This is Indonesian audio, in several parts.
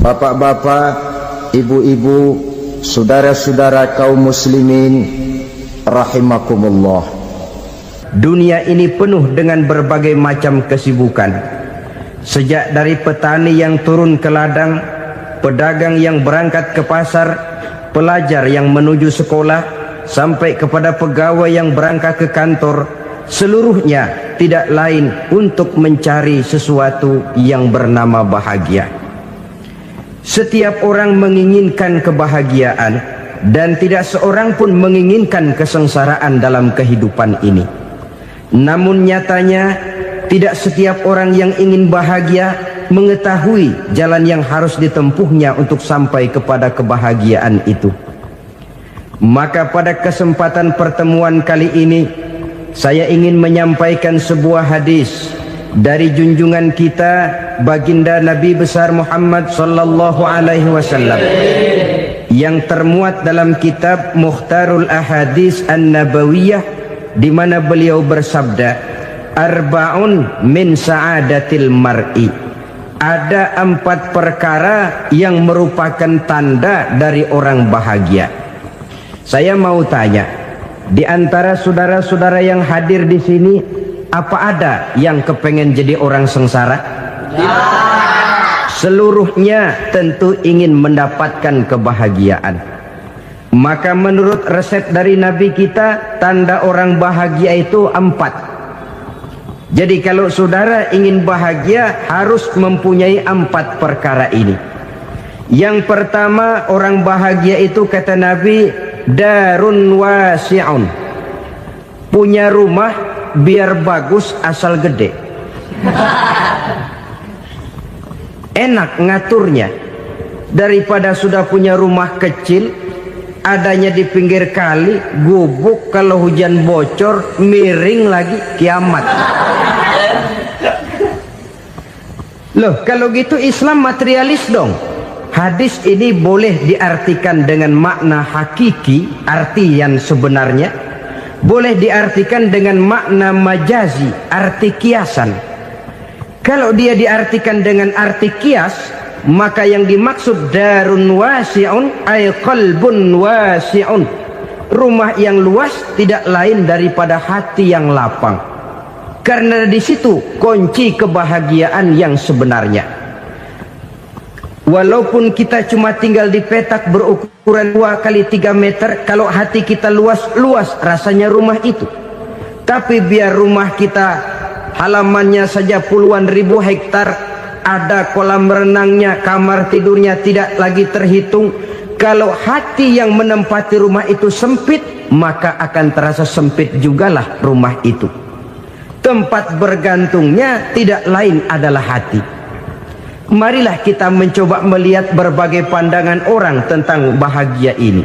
Bapak-bapak, ibu-ibu, saudara-saudara kaum muslimin rahimakumullah. Dunia ini penuh dengan berbagai macam kesibukan. Sejak dari petani yang turun ke ladang, pedagang yang berangkat ke pasar, pelajar yang menuju sekolah, sampai kepada pegawai yang berangkat ke kantor, seluruhnya tidak lain untuk mencari sesuatu yang bernama bahagia. Setiap orang menginginkan kebahagiaan, dan tidak seorang pun menginginkan kesengsaraan dalam kehidupan ini. Namun nyatanya tidak setiap orang yang ingin bahagia mengetahui jalan yang harus ditempuhnya untuk sampai kepada kebahagiaan itu. Maka pada kesempatan pertemuan kali ini, saya ingin menyampaikan sebuah hadis dari junjungan kita baginda Nabi besar Muhammad sallallahu alaihi wasallam yang termuat dalam kitab Mukhtarul Ahadits An-Nabawiyah, di mana beliau bersabda, arba'un min sa'adatil mar'i. Ada 4 perkara yang merupakan tanda dari orang bahagia. Saya mau tanya, di antara saudara-saudara yang hadir di sini, apa ada yang kepengen jadi orang sengsara? Ya. Seluruhnya tentu ingin mendapatkan kebahagiaan. Maka menurut resep dari Nabi kita, tanda orang bahagia itu 4. Jadi kalau saudara ingin bahagia, harus mempunyai 4 perkara ini. Yang pertama, orang bahagia itu kata Nabi, darun wasi'un. Punya rumah biar bagus asal gede. Enak ngaturnya, daripada sudah punya rumah kecil adanya di pinggir kali, gubuk, kalau hujan bocor, miring lagi, kiamat. Loh, kalau gitu Islam materialis dong. Hadis ini boleh diartikan dengan makna hakiki, arti yang sebenarnya, boleh diartikan dengan makna majazi, arti kiasan. Kalau dia diartikan dengan arti kias, maka yang dimaksud darun wasi'un ay qalbun wasi'un. Rumah yang luas tidak lain daripada hati yang lapang. Karena di situ kunci kebahagiaan yang sebenarnya. Walaupun kita cuma tinggal di petak berukuran 2 kali 3 meter, kalau hati kita luas-luas rasanya rumah itu. Tapi biar rumah kita halamannya saja puluhan ribu hektar, ada kolam renangnya, kamar tidurnya tidak lagi terhitung. Kalau hati yang menempati rumah itu sempit, maka akan terasa sempit jugalah rumah itu. Tempat bergantungnya tidak lain adalah hati. Marilah kita mencoba melihat berbagai pandangan orang tentang bahagia ini.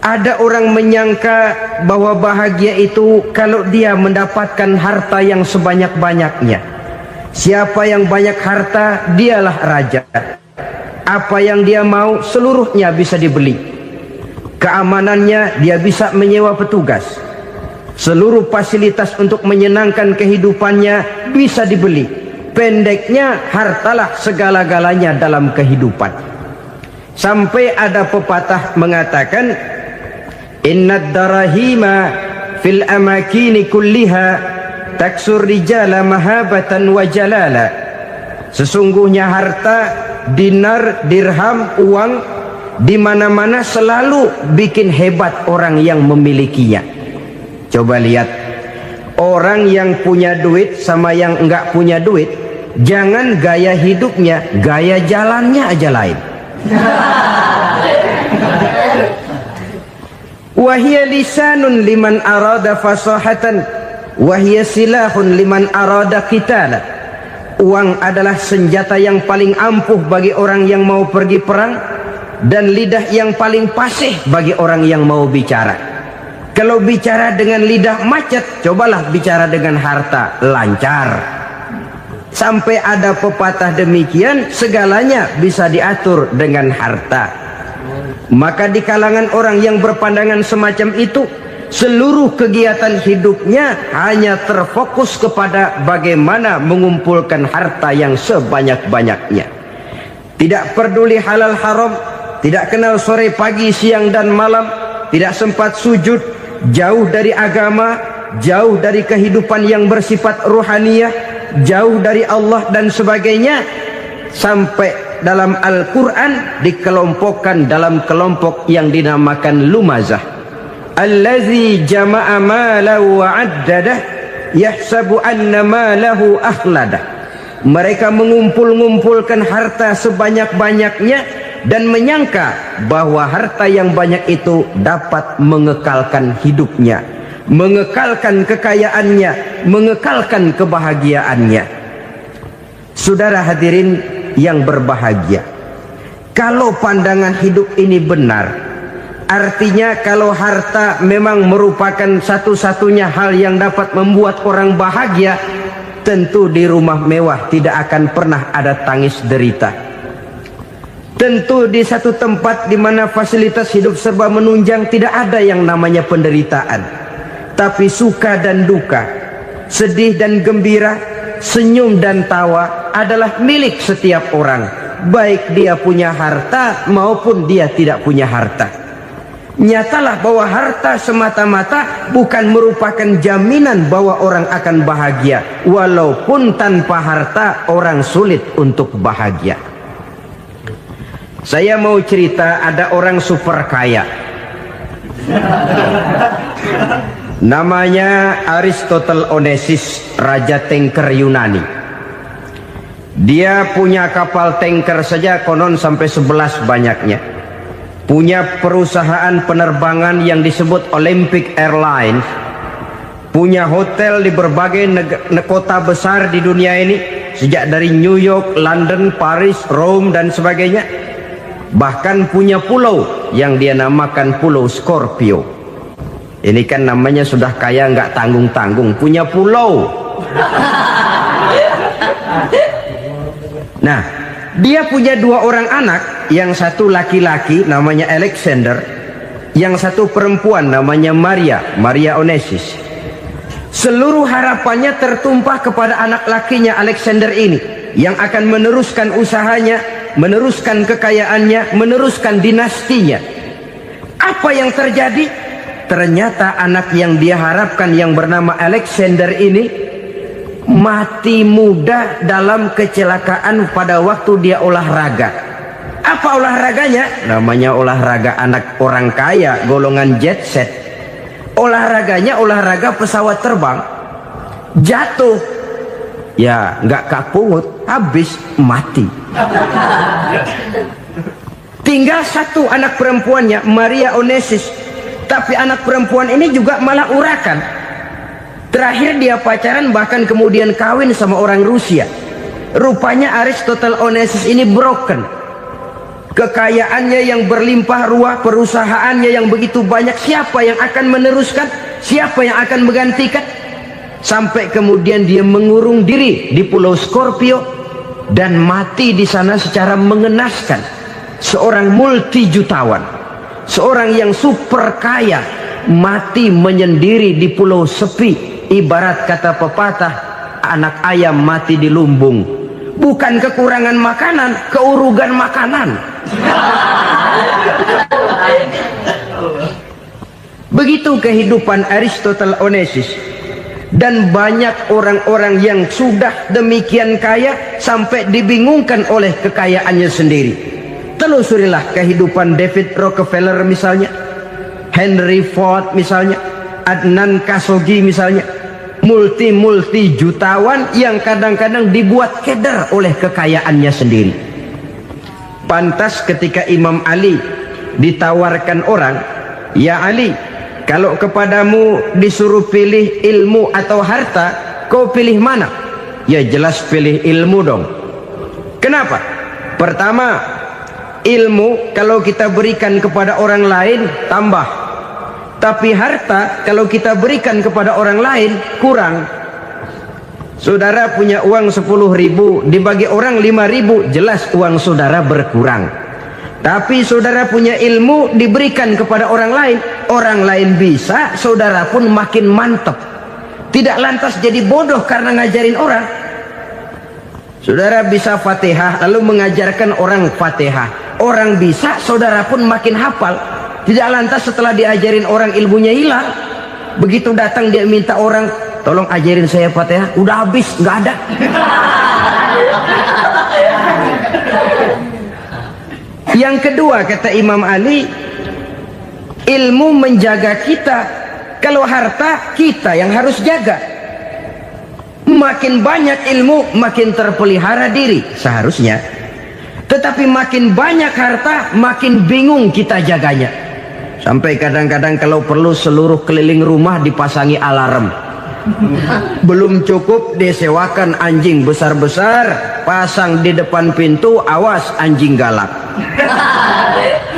Ada orang menyangka bahwa bahagia itu kalau dia mendapatkan harta yang sebanyak-banyaknya. Siapa yang banyak harta, dialah raja. Apa yang dia mau, seluruhnya bisa dibeli. Keamanannya, dia bisa menyewa petugas. Seluruh fasilitas untuk menyenangkan kehidupannya bisa dibeli. Pendeknya, hartalah segala-galanya dalam kehidupan. Sampai ada pepatah mengatakan, innad darahima fil amakini kulliha taksur rijala mahabatan wa jalala. Sesungguhnya harta, dinar, dirham, uang di mana-mana selalu bikin hebat orang yang memilikinya. Coba lihat, orang yang punya duit sama yang enggak punya duit, jangan gaya hidupnya, gaya jalannya aja lain. Wahia lisanun liman arada fasahatan, wahia silahun liman arada qitala. Uang adalah senjata yang paling ampuh bagi orang yang mau pergi perang, dan lidah yang paling fasih bagi orang yang mau bicara. Kalau bicara dengan lidah macet, cobalah bicara dengan harta, lancar. Sampai ada pepatah demikian, segalanya bisa diatur dengan harta. Maka di kalangan orang yang berpandangan semacam itu, seluruh kegiatan hidupnya hanya terfokus kepada bagaimana mengumpulkan harta yang sebanyak-banyaknya. tidak peduli halal haram, tidak kenal sore pagi siang dan malam, tidak sempat sujud, jauh dari agama, jauh dari kehidupan yang bersifat ruhaniyah, jauh dari Allah dan sebagainya, sampai dalam Al-Quran dikelompokkan dalam kelompok yang dinamakan lumazah. Allazi jama'a malahu wa 'addadah yahsabu anna malahu akhladah. Mereka mengumpul-ngumpulkan harta sebanyak-banyaknya dan menyangka bahwa harta yang banyak itu dapat mengekalkan hidupnya, mengekalkan kekayaannya, mengekalkan kebahagiaannya. Saudara hadirin yang berbahagia, kalau pandangan hidup ini benar, artinya kalau harta memang merupakan satu-satunya hal yang dapat membuat orang bahagia, tentu di rumah mewah tidak akan pernah ada tangis derita. Tentu di satu tempat di mana fasilitas hidup serba menunjang tidak ada yang namanya penderitaan. Tapi suka dan duka, sedih dan gembira, senyum dan tawa adalah milik setiap orang, baik dia punya harta maupun dia tidak punya harta. Nyatalah bahwa harta semata-mata bukan merupakan jaminan bahwa orang akan bahagia, walaupun tanpa harta orang sulit untuk bahagia. Saya mau cerita, ada orang super kaya, namanya Aristotle Onesimus, raja tanker Yunani. Dia punya kapal tanker saja konon sampai 11 banyaknya. Punya perusahaan penerbangan yang disebut Olympic Airlines. Punya hotel di berbagai kota besar di dunia ini, sejak dari New York, London, Paris, Rome dan sebagainya. Bahkan punya pulau yang dia namakan Pulau Scorpio. Ini kan namanya sudah kaya nggak tanggung-tanggung, punya pulau. Nah, dia punya 2 orang anak, yang satu laki-laki namanya Alexander, yang satu perempuan namanya Maria Onesimus. Seluruh harapannya tertumpah kepada anak lakinya Alexander ini, yang akan meneruskan usahanya, meneruskan kekayaannya, meneruskan dinastinya. Apa yang terjadi? Ternyata anak yang dia harapkan yang bernama Alexander ini mati muda dalam kecelakaan pada waktu dia olahraga. Apa olahraganya? Namanya olahraga anak orang kaya, golongan jet set. Olahraganya olahraga pesawat terbang. Jatuh, ya nggak kapungut, habis mati. Tinggal satu anak perempuannya, Maria Onesimus. Tapi anak perempuan ini juga malah urakan. Terakhir dia pacaran, bahkan kemudian kawin sama orang Rusia. Rupanya Aristotle Onesimus ini broken. Kekayaannya yang berlimpah ruah, perusahaannya yang begitu banyak, siapa yang akan meneruskan? Siapa yang akan menggantikan? Sampai kemudian dia mengurung diri di Pulau Scorpio dan mati di sana secara mengenaskan. Seorang multi jutawan, seorang yang super kaya, mati menyendiri di pulau sepi. Ibarat kata pepatah, anak ayam mati di lumbung. Bukan kekurangan makanan, keurugan makanan. Begitu kehidupan Aristotle Onesimus. Dan banyak orang-orang yang sudah demikian kaya sampai dibingungkan oleh kekayaannya sendiri. Telusurilah kehidupan David Rockefeller misalnya, Henry Ford misalnya, Adnan Khashoggi misalnya. Multi jutawan yang kadang-kadang dibuat keder oleh kekayaannya sendiri. Pantas ketika Imam Ali ditawarkan orang, "Ya Ali, kalau kepadamu disuruh pilih ilmu atau harta, kau pilih mana?" Ya jelas pilih ilmu dong. Kenapa? Pertama, ilmu kalau kita berikan kepada orang lain tambah. Tapi harta kalau kita berikan kepada orang lain kurang. Saudara punya uang 10.000, dibagi orang 5.000, jelas uang saudara berkurang. Tapi saudara punya ilmu, diberikan kepada orang lain bisa, saudara pun makin mantap. Tidak lantas jadi bodoh karena ngajarin orang. Saudara bisa Fatihah lalu mengajarkan orang Fatihah. Orang bisa, saudara pun makin hafal. Tidak lantas setelah diajarin orang ilmunya hilang. Begitu datang dia minta orang, tolong ajarin saya Fatihah, udah habis, nggak ada. Yang kedua kata Imam Ali, ilmu menjaga kita. Kalau harta, kita yang harus jaga. Makin banyak ilmu, makin terpelihara diri seharusnya. Tetapi makin banyak harta, makin bingung kita jaganya. Sampai kadang-kadang kalau perlu seluruh keliling rumah dipasangi alarm. Belum cukup disewakan anjing besar-besar, pasang di depan pintu, awas anjing galak.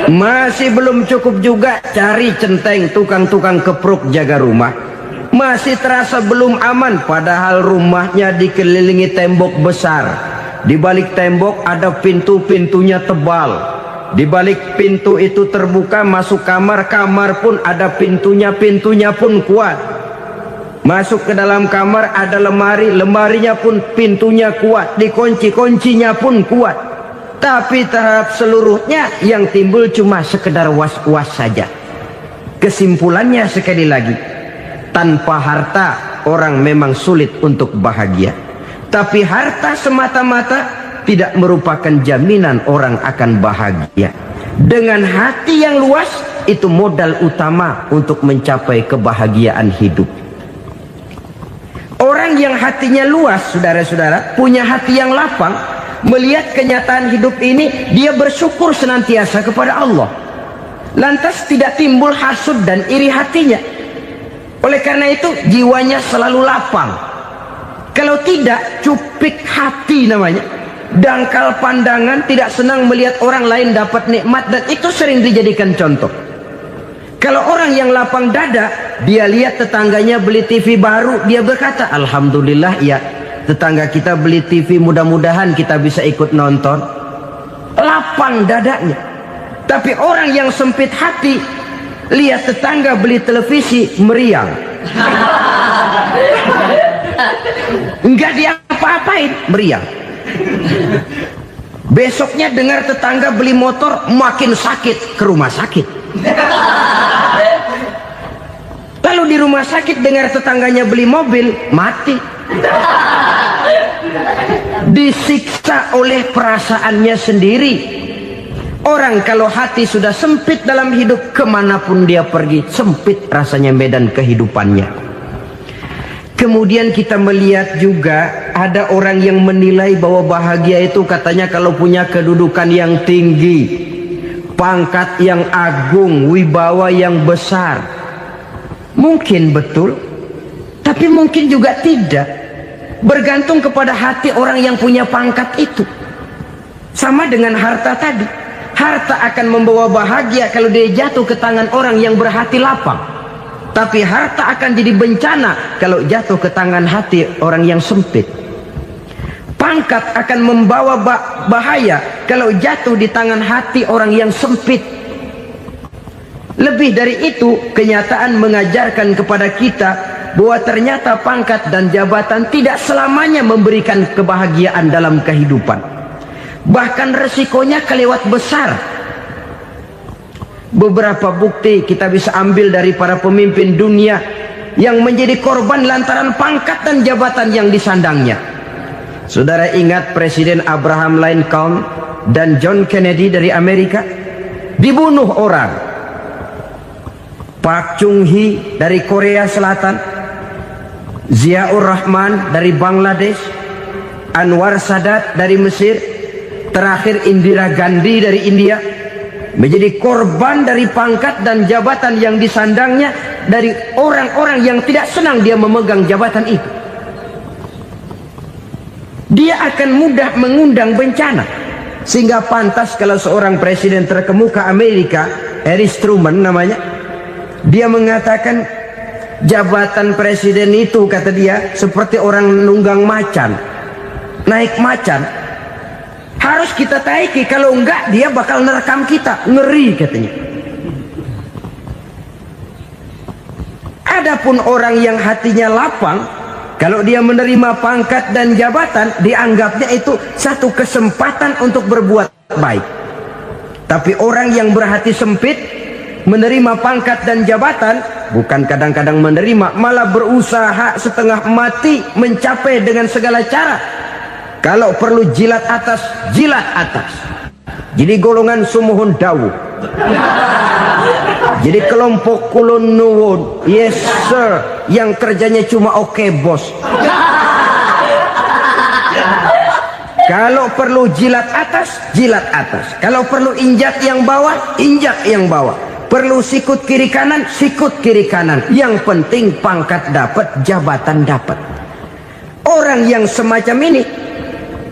Masih belum cukup juga, cari centeng tukang-tukang kepruk jaga rumah. Masih terasa belum aman, padahal rumahnya dikelilingi tembok besar. Di balik tembok ada pintu-pintunya tebal. Di balik pintu itu terbuka masuk kamar, kamar pun ada pintunya, pintunya pun kuat. Masuk ke dalam kamar ada lemari, lemarinya pun pintunya kuat, dikunci, kuncinya pun kuat. Tapi terhadap seluruhnya yang timbul cuma sekedar was-was saja. Kesimpulannya sekali lagi, tanpa harta orang memang sulit untuk bahagia. Tapi harta semata-mata tidak merupakan jaminan orang akan bahagia. Dengan hati yang luas, itu modal utama untuk mencapai kebahagiaan hidup. Orang yang hatinya luas, saudara-saudara, punya hati yang lapang, melihat kenyataan hidup ini, dia bersyukur senantiasa kepada Allah. Lantas tidak timbul hasud dan iri hatinya. Oleh karena itu, jiwanya selalu lapang. Kalau tidak, cupik hati namanya. Dangkal pandangan, tidak senang melihat orang lain dapat nikmat, dan itu sering dijadikan contoh. Kalau orang yang lapang dada, dia lihat tetangganya beli TV baru, dia berkata, alhamdulillah ya, tetangga kita beli TV, mudah-mudahan kita bisa ikut nonton. Lapang dadanya. Tapi orang yang sempit hati, lihat tetangga beli televisi, meriang. Enggak diapa-apain, meriang. Besoknya dengar tetangga beli motor, makin sakit, ke rumah sakit. Lalu di rumah sakit dengar tetangganya beli mobil, mati. Disiksa oleh perasaannya sendiri. Orang kalau hati sudah sempit dalam hidup, kemanapun dia pergi, sempit rasanya medan kehidupannya. Kemudian kita melihat juga ada orang yang menilai bahwa bahagia itu katanya kalau punya kedudukan yang tinggi, pangkat yang agung, wibawa yang besar. Mungkin betul, tapi mungkin juga tidak. Bergantung kepada hati orang yang punya pangkat itu. Sama dengan harta tadi. Harta akan membawa bahagia kalau dia jatuh ke tangan orang yang berhati lapang. Tapi harta akan jadi bencana kalau jatuh ke tangan hati orang yang sempit. Pangkat akan membawa bahaya kalau jatuh di tangan hati orang yang sempit. Lebih dari itu, kenyataan mengajarkan kepada kita bahwa ternyata pangkat dan jabatan tidak selamanya memberikan kebahagiaan dalam kehidupan. Bahkan resikonya kelewat besar. Beberapa bukti kita bisa ambil dari para pemimpin dunia yang menjadi korban lantaran pangkat dan jabatan yang disandangnya. Saudara ingat Presiden Abraham Lincoln dan John Kennedy dari Amerika? Dibunuh orang. Park Chung-hee dari Korea Selatan, Ziaur Rahman dari Bangladesh, Anwar Sadat dari Mesir, terakhir Indira Gandhi dari India, menjadi korban dari pangkat dan jabatan yang disandangnya dari orang-orang yang tidak senang dia memegang jabatan itu. Dia akan mudah mengundang bencana. Sehingga pantas kalau seorang presiden terkemuka Amerika, Harry Truman namanya, dia mengatakan jabatan presiden itu, kata dia, seperti orang nunggang macan, naik macan. Harus kita taiki, kalau enggak dia bakal nerekam kita, ngeri katanya. Adapun orang yang hatinya lapang, Kalau dia menerima pangkat dan jabatan, dianggapnya itu satu kesempatan untuk berbuat baik. Tapi orang yang berhati sempit, menerima pangkat dan jabatan, bukan kadang-kadang menerima, malah berusaha setengah mati mencapai dengan segala cara. Kalau perlu jilat atas, jilat atas. Jadi golongan sumuhun dawu. Jadi kelompok kulon nuwun, yes sir, yang kerjanya cuma oke bos. Kalau perlu jilat atas, jilat atas. Kalau perlu injak yang bawah, injak yang bawah. Perlu sikut kiri kanan, sikut kiri kanan. Yang penting pangkat dapat, jabatan dapat. Orang yang semacam ini,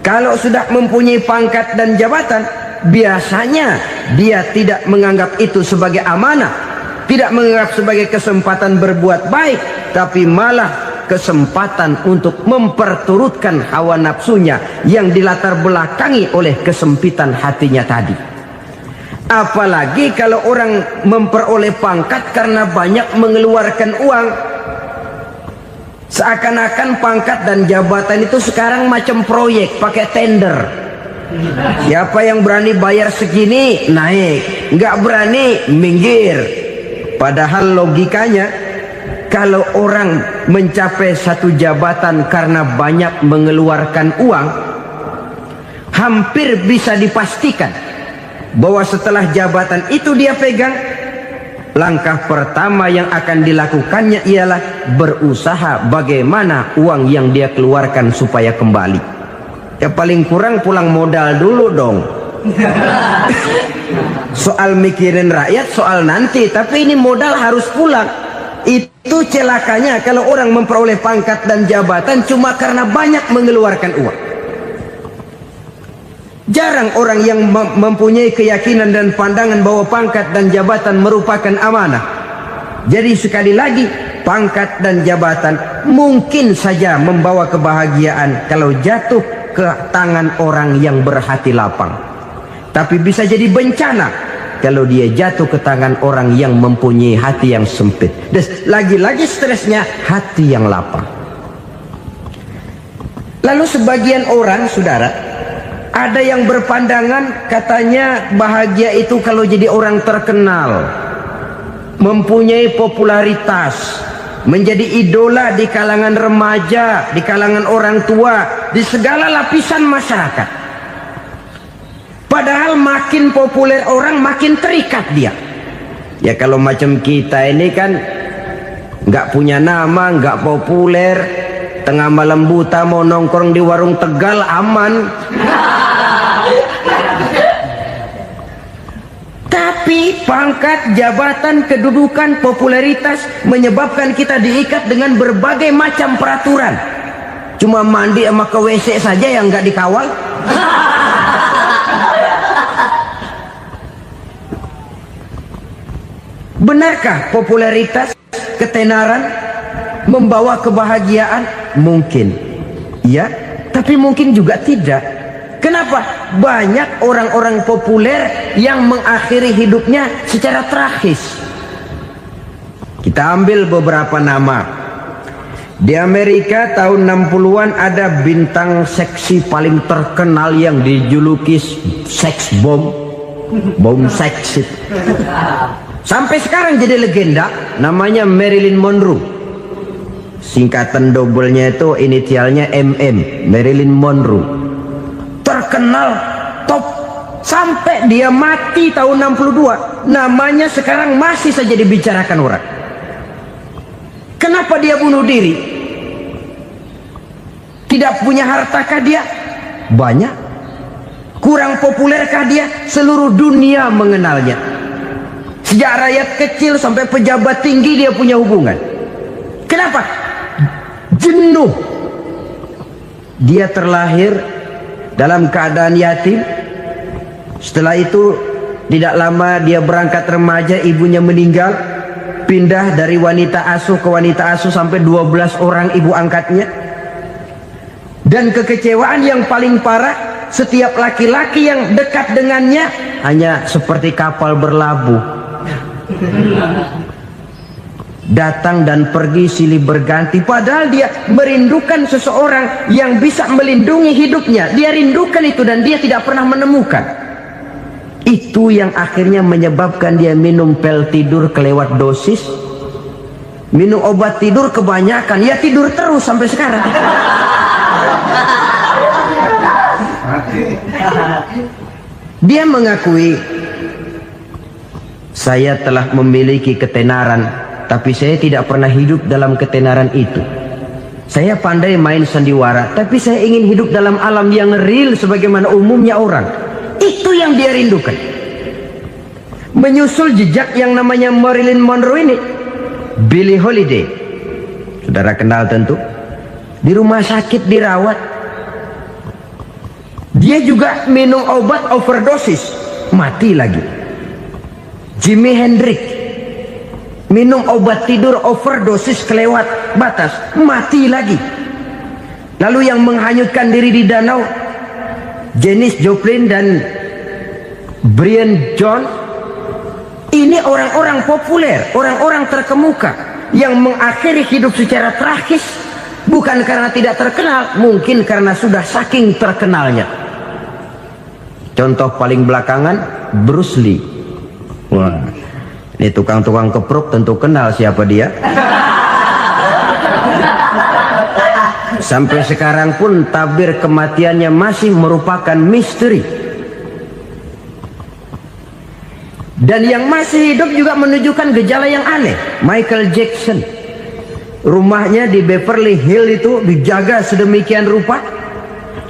kalau sudah mempunyai pangkat dan jabatan, biasanya dia tidak menganggap itu sebagai amanah, tidak menganggap sebagai kesempatan berbuat baik, tapi malah kesempatan untuk memperturutkan hawa nafsunya yang dilatar belakangi oleh kesempitan hatinya tadi. Apalagi kalau orang memperoleh pangkat karena banyak mengeluarkan uang. Seakan-akan pangkat dan jabatan itu sekarang macam proyek, pakai tender. Siapa yang berani bayar segini, naik. Nggak berani, minggir. Padahal logikanya, kalau orang mencapai satu jabatan karena banyak mengeluarkan uang, hampir bisa dipastikan bahwa setelah jabatan itu dia pegang, langkah pertama yang akan dilakukannya ialah berusaha bagaimana uang yang dia keluarkan supaya kembali. Ya paling kurang pulang modal dulu dong. Soal mikirin rakyat soal nanti, tapi ini modal harus pulang. Itu celakanya kalau orang memperoleh pangkat dan jabatan cuma karena banyak mengeluarkan uang. Jarang orang yang mempunyai keyakinan dan pandangan bahwa pangkat dan jabatan merupakan amanah. Jadi sekali lagi, pangkat dan jabatan mungkin saja membawa kebahagiaan kalau jatuh ke tangan orang yang berhati lapang. Tapi bisa jadi bencana kalau dia jatuh ke tangan orang yang mempunyai hati yang sempit. Dan lagi-lagi stresnya hati yang lapang. Lalu sebagian orang, saudara, ada yang berpandangan katanya bahagia itu kalau jadi orang terkenal, mempunyai popularitas, menjadi idola di kalangan remaja, di kalangan orang tua, di segala lapisan masyarakat. Padahal makin populer orang, makin terikat dia. Ya kalau macam kita ini kan nggak punya nama, nggak populer, tengah malam buta mau nongkrong di warung Tegal aman. Tapi pangkat, jabatan, kedudukan, popularitas menyebabkan kita diikat dengan berbagai macam peraturan. Cuma mandi sama ke WC saja yang nggak dikawal. Benarkah popularitas, ketenaran membawa kebahagiaan? Mungkin, ya, tapi mungkin juga tidak. Kenapa? Banyak orang-orang populer yang mengakhiri hidupnya secara tragis. Kita ambil beberapa nama. Di Amerika tahun 60-an ada bintang seksi paling terkenal yang dijuluki sex bomb. Bom seks. Sampai sekarang jadi legenda, namanya Marilyn Monroe. Singkatan dobelnya itu inisialnya MM, Marilyn Monroe. Terkenal, top, sampai dia mati tahun 62. Namanya sekarang masih saja dibicarakan orang. Kenapa dia bunuh diri? Tidak punya hartakah dia? Banyak. Kurang populerkah dia? Seluruh dunia mengenalnya. Sejak rakyat kecil sampai pejabat tinggi dia punya hubungan. Kenapa? Jenuh. Dia terlahir dalam keadaan yatim. Setelah itu tidak lama dia berangkat remaja, ibunya meninggal. Pindah dari wanita asuh ke wanita asuh sampai 12 orang ibu angkatnya. Dan kekecewaan yang paling parah, setiap laki-laki yang dekat dengannya hanya seperti kapal berlabuh. datang dan pergi silih berganti, padahal dia merindukan seseorang yang bisa melindungi hidupnya. Dia rindukan itu dan dia tidak pernah menemukan. Itu yang akhirnya menyebabkan dia minum pil tidur kelewat dosis, minum obat tidur kebanyakan, ya tidur terus sampai sekarang. Dia mengakui, saya telah memiliki ketenaran, tapi saya tidak pernah hidup dalam ketenaran itu. Saya pandai main sandiwara, tapi saya ingin hidup dalam alam yang real sebagaimana umumnya orang. Itu yang dia rindukan. Menyusul jejak yang namanya Marilyn Monroe ini, Billie Holiday, saudara kenal tentu, di rumah sakit dirawat. Dia juga minum obat overdosis, mati lagi. Jimi Hendrix minum obat tidur overdosis kelewat batas, mati lagi. Lalu yang menghanyutkan diri di danau, Janis Joplin dan Brian Jones. Ini orang-orang populer, orang-orang terkemuka yang mengakhiri hidup secara tragis, bukan karena tidak terkenal, mungkin karena sudah saking terkenalnya. Contoh paling belakangan, Bruce Lee. Wah, ini tukang-tukang keprok tentu kenal siapa dia. Sampai sekarang pun tabir kematiannya masih merupakan misteri. Dan yang masih hidup juga menunjukkan gejala yang aneh. Michael Jackson, rumahnya di Beverly Hills itu dijaga sedemikian rupa,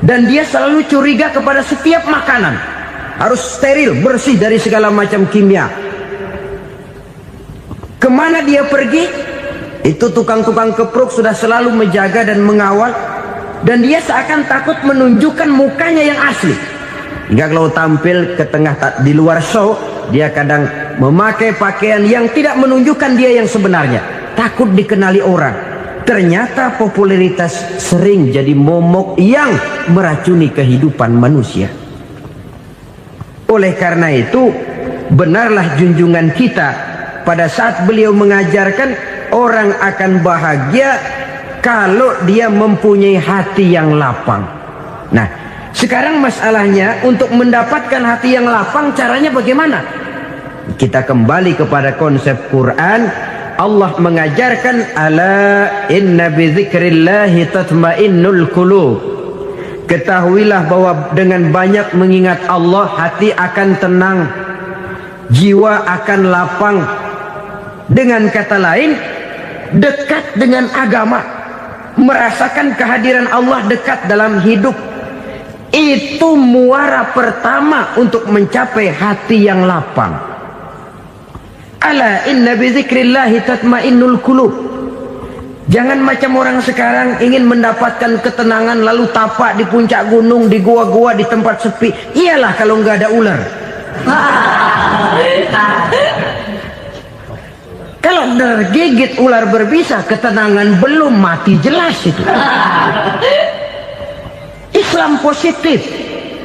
dan dia selalu curiga kepada setiap makanan harus steril, bersih dari segala macam kimia. Kemana dia pergi, itu tukang-tukang keprok sudah selalu menjaga dan mengawal, dan dia seakan takut menunjukkan mukanya yang asli. Hingga kalau tampil ke tengah di luar show, dia kadang memakai pakaian yang tidak menunjukkan dia yang sebenarnya, takut dikenali orang. Ternyata popularitas sering jadi momok yang meracuni kehidupan manusia. Oleh karena itu, benarlah junjungan kita pada saat beliau mengajarkan orang akan bahagia kalau dia mempunyai hati yang lapang. Nah, sekarang masalahnya untuk mendapatkan hati yang lapang, caranya bagaimana? Kita kembali kepada konsep Quran. Allah mengajarkan, ala inna bi dzikrillahi tatmainnul qulub. Ketahuilah bahwa dengan banyak mengingat Allah, hati akan tenang, jiwa akan lapang. Dengan kata lain, dekat dengan agama, merasakan kehadiran Allah dekat dalam hidup. Itu muara pertama untuk mencapai hati yang lapang. Ala inna bi dzikrillahi tatmainnul qulub. Jangan macam orang sekarang ingin mendapatkan ketenangan lalu tapak di puncak gunung, di gua-gua, di tempat sepi. Iyalah kalau nggak ada ular. Kalau tergigit ular berbisa, ketenangan belum, mati jelas itu. Islam positif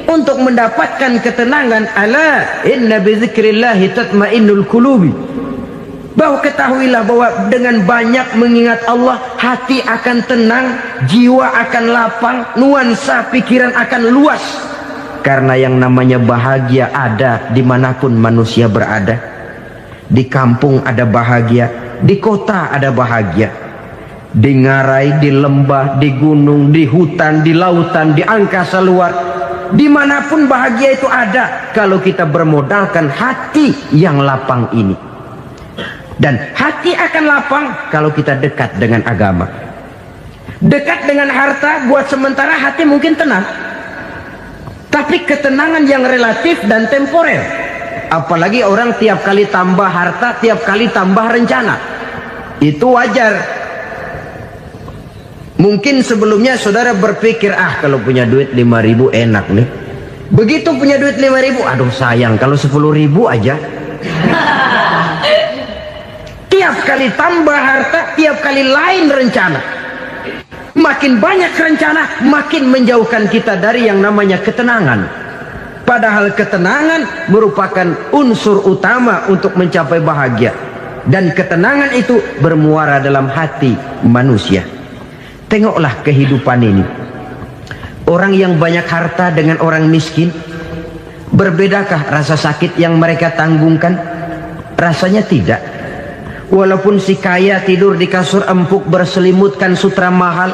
untuk mendapatkan ketenangan. Ala inna bi dzikrillahi tatmainnul qulubi. Bahwa ketahuilah bahwa dengan banyak mengingat Allah, hati akan tenang, jiwa akan lapang, nuansa pikiran akan luas. Karena yang namanya bahagia ada dimanapun manusia berada. Di kampung ada bahagia, di kota ada bahagia, di ngarai, di lembah, di gunung, di hutan, di lautan, di angkasa luar, dimanapun bahagia itu ada kalau kita bermodalkan hati yang lapang ini. Dan hati akan lapang kalau kita dekat dengan agama. Dekat dengan harta buat sementara hati mungkin tenang, tapi ketenangan yang relatif dan temporer. Apalagi orang tiap kali tambah harta, tiap kali tambah rencana, itu wajar. Mungkin sebelumnya saudara berpikir, kalau punya duit 5.000 enak nih. Begitu punya duit 5.000, aduh sayang kalau 10.000 aja. Tiap kali tambah harta, tiap kali lain rencana. Makin banyak rencana, makin menjauhkan kita dari yang namanya ketenangan. Padahal ketenangan merupakan unsur utama untuk mencapai bahagia. dan ketenangan itu bermuara dalam hati manusia. Tengoklah kehidupan ini. Orang yang banyak harta dengan orang miskin, berbedakah rasa sakit yang mereka tanggungkan? Rasanya tidak. Walaupun si kaya tidur di kasur empuk berselimutkan sutra mahal,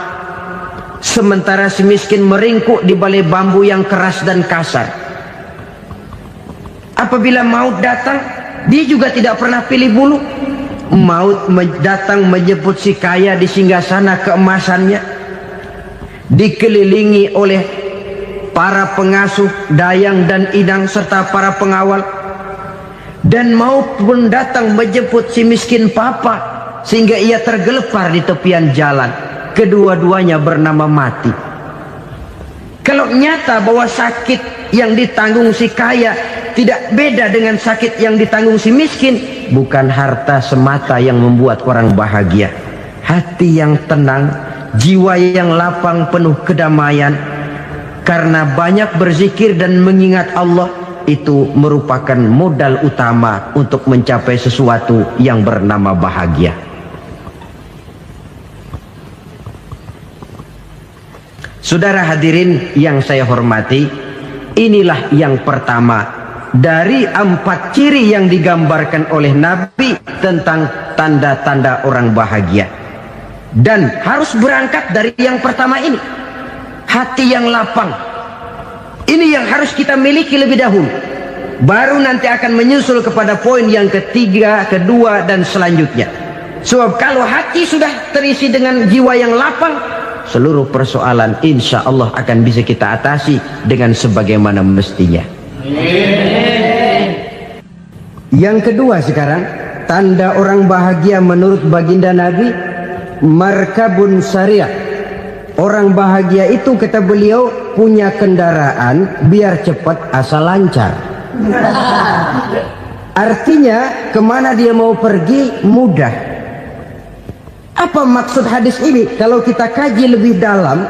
sementara si miskin meringkuk di balai bambu yang keras dan kasar. Apabila maut datang, dia juga tidak pernah pilih bulu. Maut datang menjemput si kaya di singgasana keemasannya, dikelilingi oleh para pengasuh, dayang dan idang serta para pengawal. Dan maut pun datang menjemput si miskin papa, sehingga ia tergelepar di tepian jalan. Kedua-duanya bernama mati. Kalau nyata bahwa sakit yang ditanggung si kaya tidak beda dengan sakit yang ditanggung si miskin, bukan harta semata yang membuat orang bahagia. Hati yang tenang, jiwa yang lapang penuh kedamaian karena banyak berzikir dan mengingat Allah, itu merupakan modal utama untuk mencapai sesuatu yang bernama bahagia. Saudara hadirin yang saya hormati, inilah yang pertama dari 4 ciri yang digambarkan oleh Nabi tentang tanda-tanda orang bahagia. Dan harus berangkat dari yang pertama ini, hati yang lapang. Ini yang harus kita miliki lebih dahulu, baru nanti akan menyusul kepada poin yang ketiga, kedua dan selanjutnya. Sebab kalau hati sudah terisi dengan jiwa yang lapang, seluruh persoalan insya Allah akan bisa kita atasi dengan sebagaimana mestinya. Yang kedua sekarang, tanda orang bahagia menurut baginda Nabi, markabun syariah. Orang bahagia itu, kata beliau, punya kendaraan biar cepat asal lancar. Artinya kemana dia mau pergi mudah. Apa maksud hadis ini? Kalau kita kaji lebih dalam,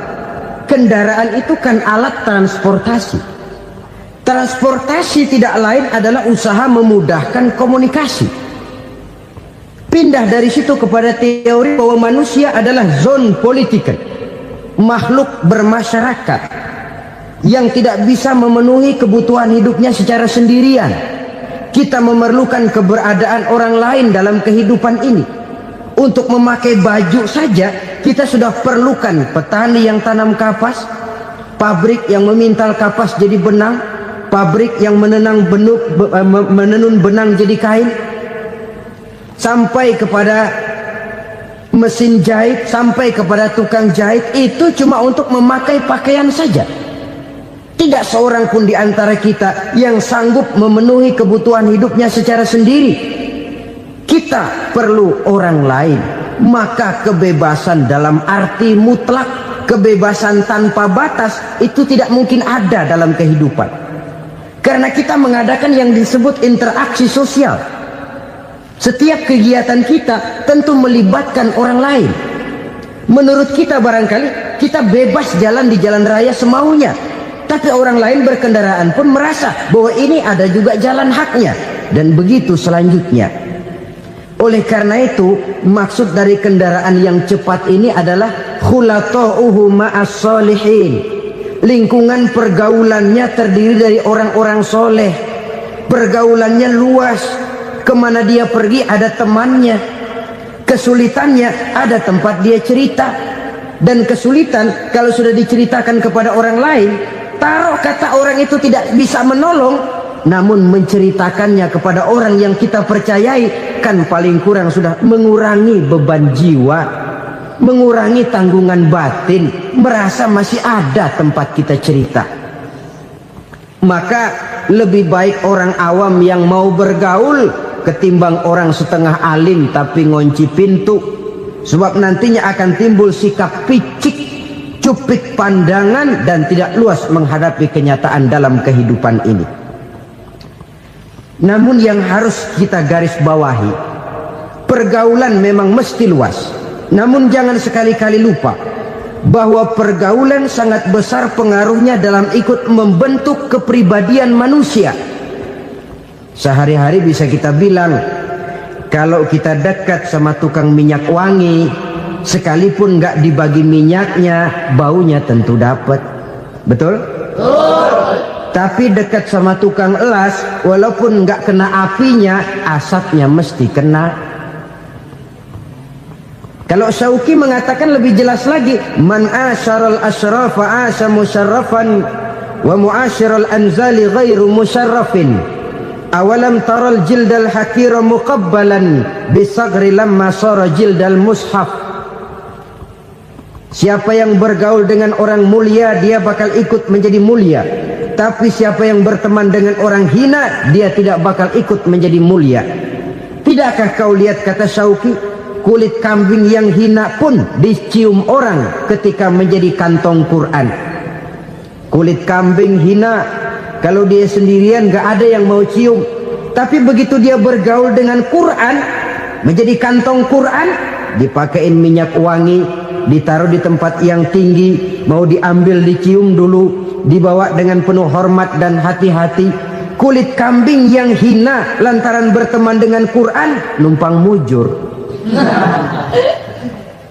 kendaraan itu kan alat transportasi. Transportasi tidak lain adalah usaha memudahkan komunikasi. Pindah dari situ kepada teori bahwa manusia adalah zon political, makhluk bermasyarakat yang tidak bisa memenuhi kebutuhan hidupnya secara sendirian. Kita memerlukan keberadaan orang lain dalam kehidupan ini. Untuk memakai baju saja kita sudah perlukan petani yang tanam kapas, pabrik yang memintal kapas jadi benang, pabrik yang menenun benang jadi kain, sampai kepada mesin jahit, sampai kepada tukang jahit. Itu cuma untuk memakai pakaian saja. Tidak seorang pun di antara kita yang sanggup memenuhi kebutuhan hidupnya secara sendiri. Kita perlu orang lain. Maka kebebasan dalam arti mutlak, kebebasan tanpa batas, itu tidak mungkin ada dalam kehidupan. Karena kita mengadakan yang disebut interaksi sosial. Setiap kegiatan kita tentu melibatkan orang lain. Menurut kita barangkali kita bebas jalan di jalan raya semaunya, tapi orang lain berkendaraan pun merasa bahwa ini ada juga jalan haknya, dan begitu selanjutnya. Oleh karena itu, maksud dari kendaraan yang cepat ini adalah khulata'uhu ma'as solihin. Lingkungan pergaulannya terdiri dari orang-orang soleh. Pergaulannya luas. Kemana dia pergi ada temannya. Kesulitannya ada tempat dia cerita. Dan kesulitan kalau sudah diceritakan kepada orang lain, taruh kata orang itu tidak bisa menolong, namun menceritakannya kepada orang yang kita percayai, kan paling kurang sudah mengurangi beban jiwa, mengurangi tanggungan batin, merasa masih ada tempat kita cerita. Maka lebih baik orang awam yang mau bergaul ketimbang orang setengah alim tapi ngunci pintu. Sebab nantinya akan timbul sikap picik, cupik pandangan, dan tidak luas menghadapi kenyataan dalam kehidupan ini. Namun yang harus kita garis bawahi, pergaulan memang mesti luas. Namun jangan sekali-kali lupa bahwa pergaulan sangat besar pengaruhnya dalam ikut membentuk kepribadian manusia. Sehari-hari bisa kita bilang, Kalau kita dekat sama tukang minyak wangi, sekalipun nggak dibagi minyaknya, baunya tentu dapat. Betul? Betul. Tapi dekat sama tukang elas, walaupun nggak kena apinya, asapnya mesti kena. Kalau Syauqi mengatakan lebih jelas lagi, man asyaral asrafa asa musarrafan wa muasyiral anzali ghairu musarrafin. Awalam taral jildal hakira muqabbalan bisagri lamma sara jildal mushaf. Siapa yang bergaul dengan orang mulia, dia bakal ikut menjadi mulia. Tapi siapa yang berteman dengan orang hina, dia tidak bakal ikut menjadi mulia. Tidakkah kau lihat, kata Syauqi, kulit kambing yang hina pun dicium orang ketika menjadi kantong Quran. Kulit kambing hina, kalau dia sendirian gak ada yang mau cium. Tapi begitu dia bergaul dengan Quran, menjadi kantong Quran, dipakein minyak wangi, ditaruh di tempat yang tinggi, mau diambil dicium dulu, dibawa dengan penuh hormat dan hati-hati. Kulit kambing yang hina lantaran berteman dengan Quran, numpang mujur.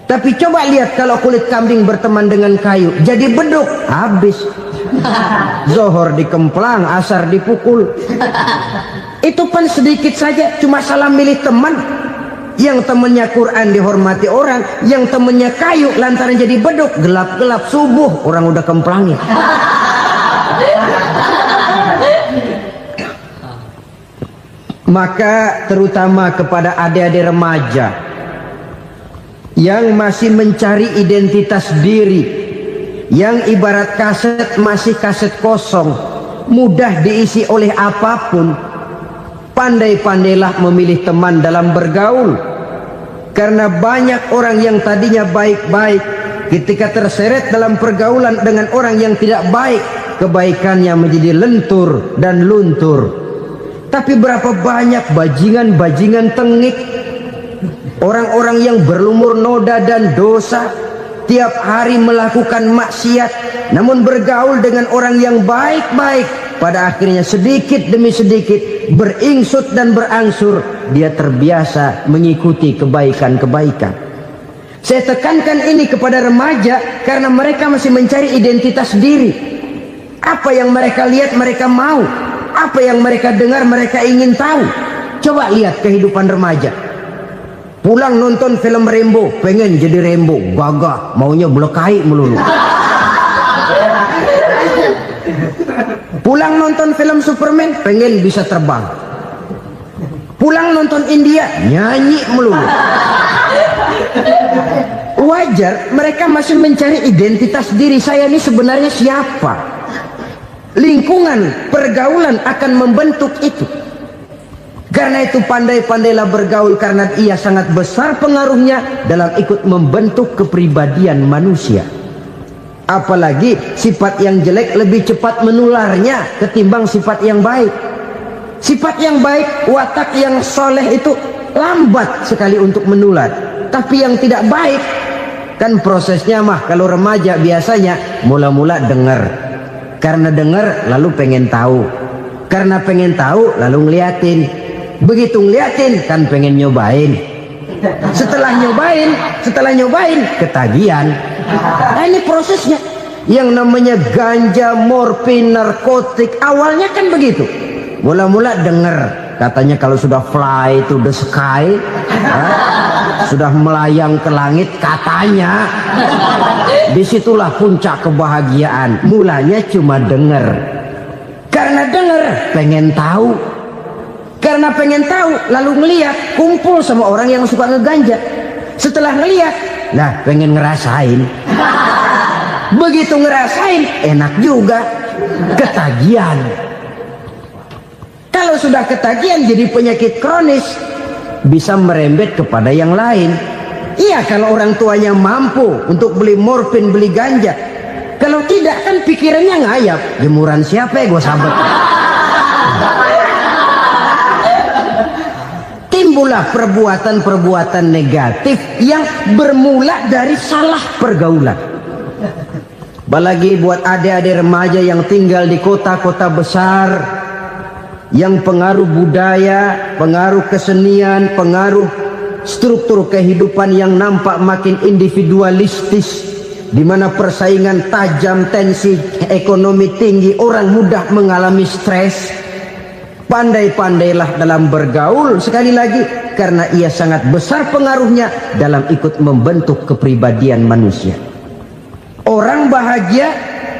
Tapi coba lihat kalau kulit kambing berteman dengan kayu, jadi beduk, habis. Zohor dikemplang, asar dipukul. Itu pun sedikit saja, cuma salah milih teman. Yang temannya Quran dihormati orang, yang temannya kayu lantaran jadi beduk, gelap-gelap subuh orang udah kemplangin. Maka terutama kepada adik-adik remaja yang masih mencari identitas diri, yang ibarat kaset masih kaset kosong, mudah diisi oleh apapun, pandai-pandailah memilih teman dalam bergaul. Karena banyak orang yang tadinya baik-baik, ketika terseret dalam pergaulan dengan orang yang tidak baik, kebaikannya menjadi lentur dan luntur. Tapi berapa banyak bajingan-bajingan tengik, orang-orang yang berlumur noda dan dosa, tiap hari melakukan maksiat, namun bergaul dengan orang yang baik-baik, pada akhirnya sedikit demi sedikit beringsut dan berangsur dia terbiasa mengikuti kebaikan-kebaikan. Saya tekankan ini kepada remaja karena mereka masih mencari identitas diri. Apa yang mereka lihat mereka mau, apa yang mereka dengar mereka ingin tahu. Coba lihat kehidupan remaja. Pulang nonton film Rambo, pengen jadi Rambo, gagah, maunya belekai melulu. Pulang nonton film Superman, pengen bisa terbang. Pulang nonton India, nyanyi melulu. Wajar, mereka masih mencari identitas diri. Saya ini sebenarnya siapa? Lingkungan, pergaulan akan membentuk itu. Karena itu pandai-pandailah bergaul, karena ia sangat besar pengaruhnya dalam ikut membentuk kepribadian manusia. Apalagi sifat yang jelek lebih cepat menularnya ketimbang sifat yang baik. Sifat yang baik, watak yang soleh itu lambat sekali untuk menular. Tapi yang tidak baik, kan prosesnya mah kalau remaja biasanya mula-mula dengar. Karena dengar lalu pengen tahu. Karena pengen tahu lalu ngeliatin. Begitu ngeliatin kan pengen nyobain. Setelah nyobain ketagihan. Nah ini prosesnya. Yang namanya ganja, morfin, narkotik, awalnya kan begitu. Mula-mula denger, katanya kalau sudah fly to the sky, sudah melayang ke langit, katanya disitulah puncak kebahagiaan. Mulanya cuma denger. Karena denger pengen tahu. Karena pengen tahu lalu ngeliat, kumpul sama orang yang suka ngeganja. Setelah ngeliat, nah pengen ngerasain. Begitu ngerasain enak juga, ketagihan. Kalau sudah ketagihan jadi penyakit kronis, bisa merembet kepada yang lain. Iya, kalau orang tuanya mampu untuk beli morfin, beli ganja. Kalau tidak kan pikirannya ngayap, jemuran siapa ya gue sabet. Timbullah perbuatan-perbuatan negatif yang bermula dari salah pergaulan. Apalagi buat adik-adik remaja yang tinggal di kota-kota besar, yang pengaruh budaya, pengaruh kesenian, pengaruh struktur kehidupan yang nampak makin individualistis, di mana persaingan tajam, tensi ekonomi tinggi, orang mudah mengalami stres. Pandai-pandailah dalam bergaul, sekali lagi, karena ia sangat besar pengaruhnya dalam ikut membentuk kepribadian manusia. Orang bahagia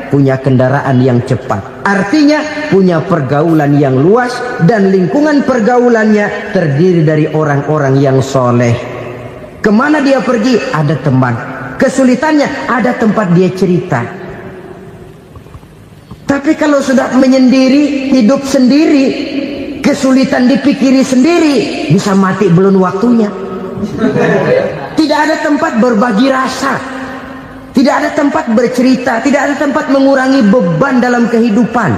punya kendaraan yang cepat, artinya punya pergaulan yang luas, dan lingkungan pergaulannya terdiri dari orang-orang yang soleh. Kemana dia pergi ada teman, kesulitannya ada tempat dia cerita. Tapi kalau sudah menyendiri, hidup sendiri, kesulitan dipikiri sendiri, bisa mati belum waktunya. Tidak ada tempat berbagi rasa, tidak ada tempat bercerita, tidak ada tempat mengurangi beban dalam kehidupan.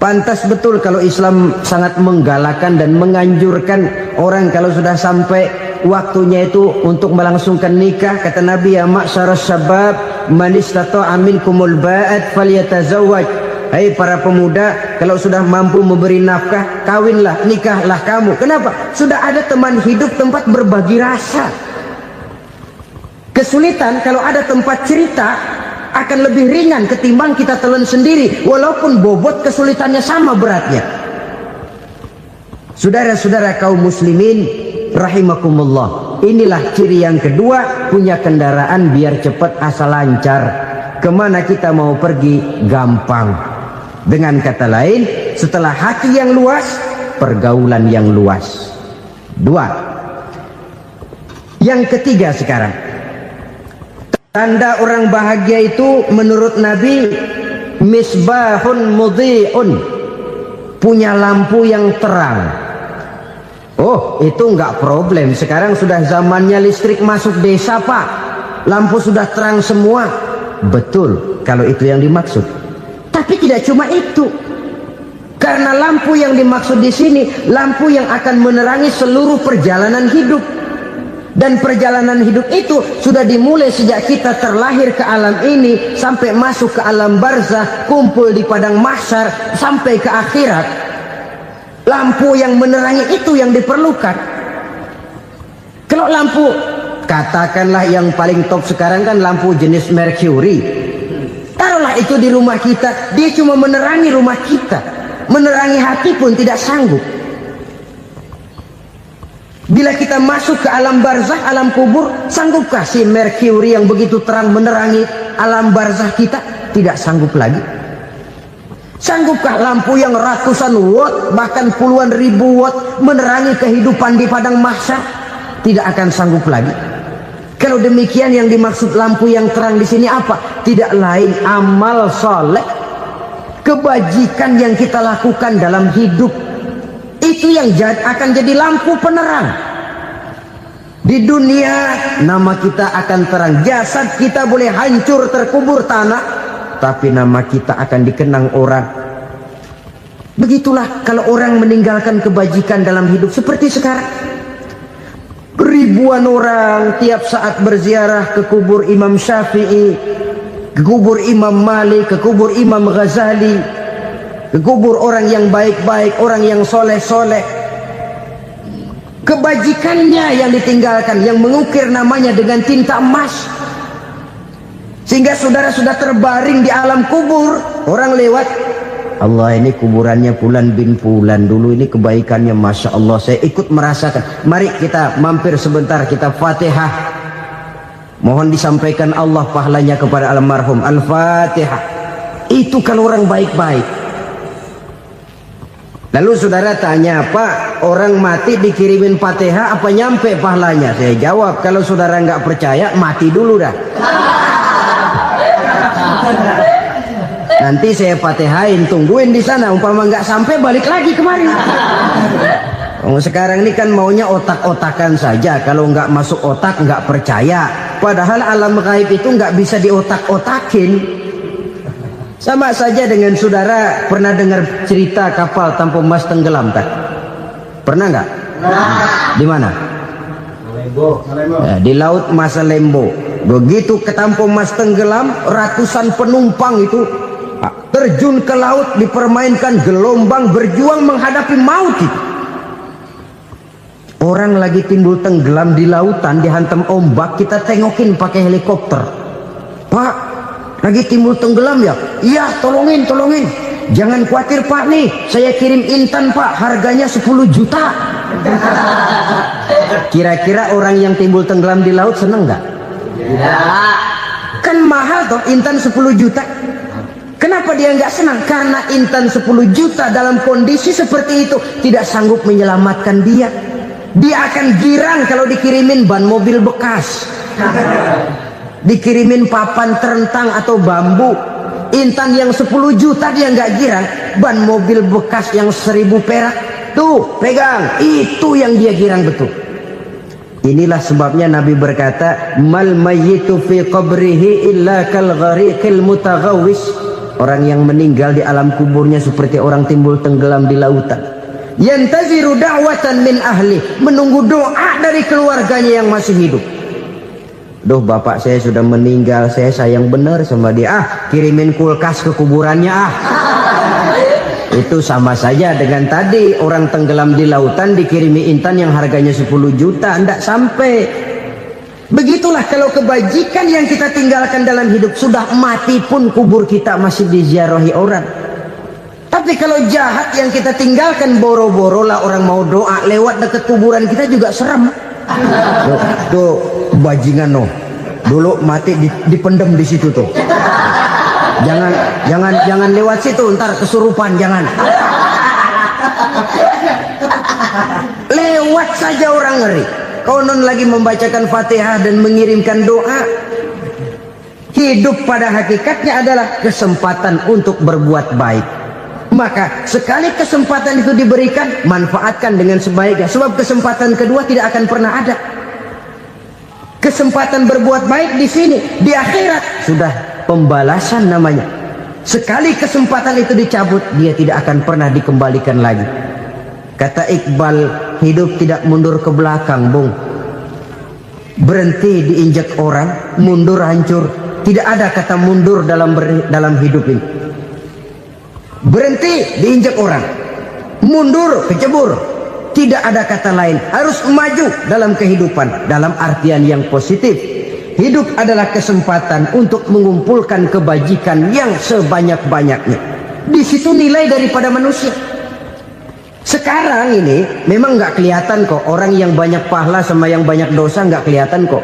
Pantas betul kalau Islam sangat menggalakkan dan menganjurkan orang kalau sudah sampai waktunya itu untuk melangsungkan nikah. Kata Nabi, ya ma'syaras syabab man istata'a minkumul ba'at falyatazawwaj. Hai para pemuda, kalau sudah mampu memberi nafkah, kawinlah, nikahlah kamu. Kenapa? Sudah ada teman hidup, tempat berbagi rasa. Kesulitan kalau ada tempat cerita akan lebih ringan ketimbang kita telan sendiri, walaupun bobot kesulitannya sama beratnya. Saudara-saudara kaum muslimin rahimakumullah, inilah ciri yang kedua, punya kendaraan biar cepat asal lancar. Kemana kita mau pergi gampang. Dengan kata lain, setelah hati yang luas, pergaulan yang luas. Dua. Yang ketiga sekarang, tanda orang bahagia itu menurut Nabi, misbahun mudhi'un, punya lampu yang terang. Oh, itu enggak problem. Sekarang sudah zamannya listrik masuk desa, Pak. Lampu sudah terang semua. Betul, kalau itu yang dimaksud. Tapi tidak cuma itu. Karena lampu yang dimaksud di sini, lampu yang akan menerangi seluruh perjalanan hidup. Dan perjalanan hidup itu sudah dimulai sejak kita terlahir ke alam ini, sampai masuk ke alam barzakh, kumpul di padang mahsyar, sampai ke akhirat. Lampu yang menerangi itu yang diperlukan. Kalau lampu, katakanlah yang paling top sekarang kan lampu jenis Mercury. Taruhlah itu di rumah kita, dia cuma menerangi rumah kita, menerangi hati pun tidak sanggup. Bila kita masuk ke alam barzakh, alam kubur, sanggupkah si Mercury yang begitu terang menerangi alam barzakh kita? Tidak sanggup lagi. Sanggupkah lampu yang ratusan watt, bahkan puluhan ribu watt menerangi kehidupan di padang mahsyar? Tidak akan sanggup lagi. Kalau demikian, yang dimaksud lampu yang terang di sini apa? Tidak lain amal soleh, kebajikan yang kita lakukan dalam hidup. Itu yang akan jadi lampu penerang. Di dunia nama kita akan terang. Jasad kita boleh hancur terkubur tanah, tapi nama kita akan dikenang orang. Begitulah kalau orang meninggalkan kebajikan dalam hidup seperti sekarang. Ribuan orang tiap saat berziarah ke kubur Imam Syafi'i, ke kubur Imam Malik, ke kubur Imam Ghazali, ke kubur orang yang baik-baik, orang yang soleh-soleh. Kebajikannya yang ditinggalkan, yang mengukir namanya dengan tinta emas. Sehingga saudara sudah terbaring di alam kubur, orang lewat, Allah, ini kuburannya Fulan bin Fulan, dulu ini kebaikannya Masya Allah, saya ikut merasakan. Mari kita mampir sebentar, kita Fatihah, mohon disampaikan Allah pahalanya kepada almarhum. Al-Fatihah. Itu kalau orang baik-baik. Lalu saudara tanya, Pak, orang mati dikirimin Fatihah apa nyampe pahalanya? Saya jawab, kalau saudara nggak percaya, mati dulu dah. Nanti saya Fatihain, tungguin di sana. Umpama nggak sampai, balik lagi kemari. Sekarang ini kan maunya otak-otakan saja. Kalau nggak masuk otak, nggak percaya. Padahal alam gaib itu nggak bisa diotak-otakin. Sama saja dengan saudara pernah dengar cerita kapal tanpa emas tenggelam tak? Pernah nggak? Di mana? Di laut Masalembo. Begitu ke Tampo Mas tenggelam, ratusan penumpang itu terjun ke laut, dipermainkan gelombang, berjuang menghadapi maut itu. Orang lagi timbul tenggelam di lautan, dihantam ombak, kita tengokin pakai helikopter. Pak, lagi timbul tenggelam ya? Iya, tolongin. Jangan khawatir Pak, nih saya kirim intan Pak, harganya 10 juta. Kira-kira orang yang timbul tenggelam di laut seneng nggak? Tidak. Kan mahal toh intan 10 juta. Kenapa dia nggak senang? Karena intan 10 juta dalam kondisi seperti itu tidak sanggup menyelamatkan dia. Dia akan girang kalau dikirimin ban mobil bekas, dikirimin papan terentang atau bambu. Intan yang 10 juta dia nggak girang, ban mobil bekas yang 1000 perak tuh pegang, itu yang dia girang betul. Inilah sebabnya Nabi berkata, mal mayyitu fi qabrihi illa kal ghariqil mutaghawwis. Orang yang meninggal di alam kuburnya seperti orang timbul tenggelam di lautan. Yantaziru da'watan min ahli, menunggu doa dari keluarganya yang masih hidup. Duh, bapak saya sudah meninggal, saya sayang benar sama dia. Kirimin kulkas ke kuburannya Itu sama saja dengan tadi orang tenggelam di lautan dikirimi intan yang harganya 10 juta, tidak sampai. Begitulah kalau kebajikan yang kita tinggalkan dalam hidup, sudah mati pun kubur kita masih diziarahi orang. Tapi kalau jahat yang kita tinggalkan, boro-boro lah orang mau doa lewat dekat kuburan kita juga serem. Tuh bajingan no, dulu mati dipendem di situ tuh. Jangan lewat situ, ntar kesurupan, jangan. Lewat saja orang ngeri. Konon lagi membacakan Fatihah dan mengirimkan doa. Hidup pada hakikatnya adalah kesempatan untuk berbuat baik. Maka sekali kesempatan itu diberikan, manfaatkan dengan sebaiknya. Sebab kesempatan kedua tidak akan pernah ada. Kesempatan berbuat baik di sini, di akhirat sudah pembalasan namanya. Sekali kesempatan itu dicabut, dia tidak akan pernah dikembalikan lagi. Kata Iqbal, hidup tidak mundur ke belakang, Bung. Berhenti diinjak orang, mundur hancur. Tidak ada kata mundur dalam hidup ini. Berhenti diinjak orang, mundur kecebur. Tidak ada kata lain, harus maju dalam kehidupan dalam artian yang positif. Hidup adalah kesempatan untuk mengumpulkan kebajikan yang sebanyak-banyaknya. Di situ nilai daripada manusia. Sekarang ini memang nggak kelihatan kok, orang yang banyak pahala sama yang banyak dosa nggak kelihatan kok.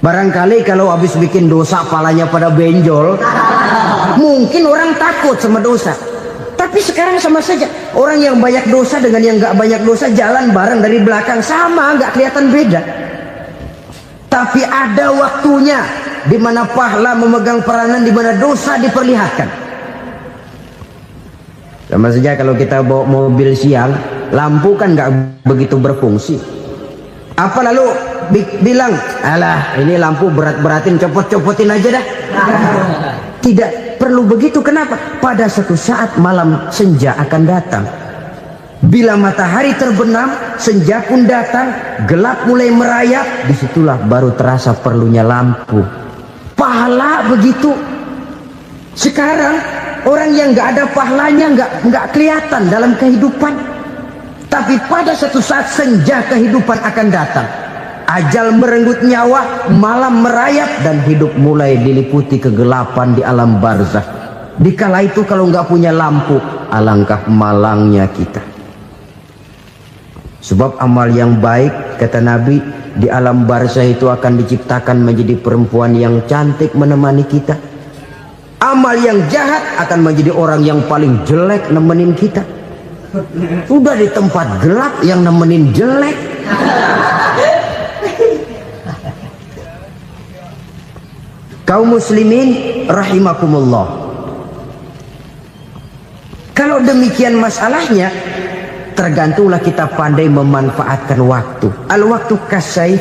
Barangkali kalau habis bikin dosa palanya pada benjol, mungkin orang takut sama dosa. Tapi sekarang sama saja, orang yang banyak dosa dengan yang nggak banyak dosa jalan bareng dari belakang, sama, nggak kelihatan beda. Tapi ada waktunya di mana pahala memegang peranan, di mana dosa diperlihatkan. Sama saja kalau kita bawa mobil siang, lampu kan nggak begitu berfungsi. Apa lalu bilang, alah ini lampu berat-beratin, copot-copotin aja dah. Tidak perlu begitu. Kenapa? Pada suatu saat malam senja akan datang. Bila matahari terbenam, senja pun datang, gelap mulai merayap, disitulah baru terasa perlunya lampu. Pahala begitu. Sekarang orang yang nggak ada pahalanya nggak kelihatan dalam kehidupan. Tapi pada suatu saat senja kehidupan akan datang. Ajal merenggut nyawa, malam merayap, dan hidup mulai diliputi kegelapan di alam barzakh. Dikala itu kalau nggak punya lampu, alangkah malangnya kita. Sebab amal yang baik, kata Nabi, di alam barzakh itu akan diciptakan menjadi perempuan yang cantik menemani kita. Amal yang jahat akan menjadi orang yang paling jelek nemenin kita. Sudah di tempat gelap yang nemenin jelek. Kaum muslimin rahimakumullah. Kalau demikian masalahnya, tergantunglah kita pandai memanfaatkan waktu. Al-waktu kasayf,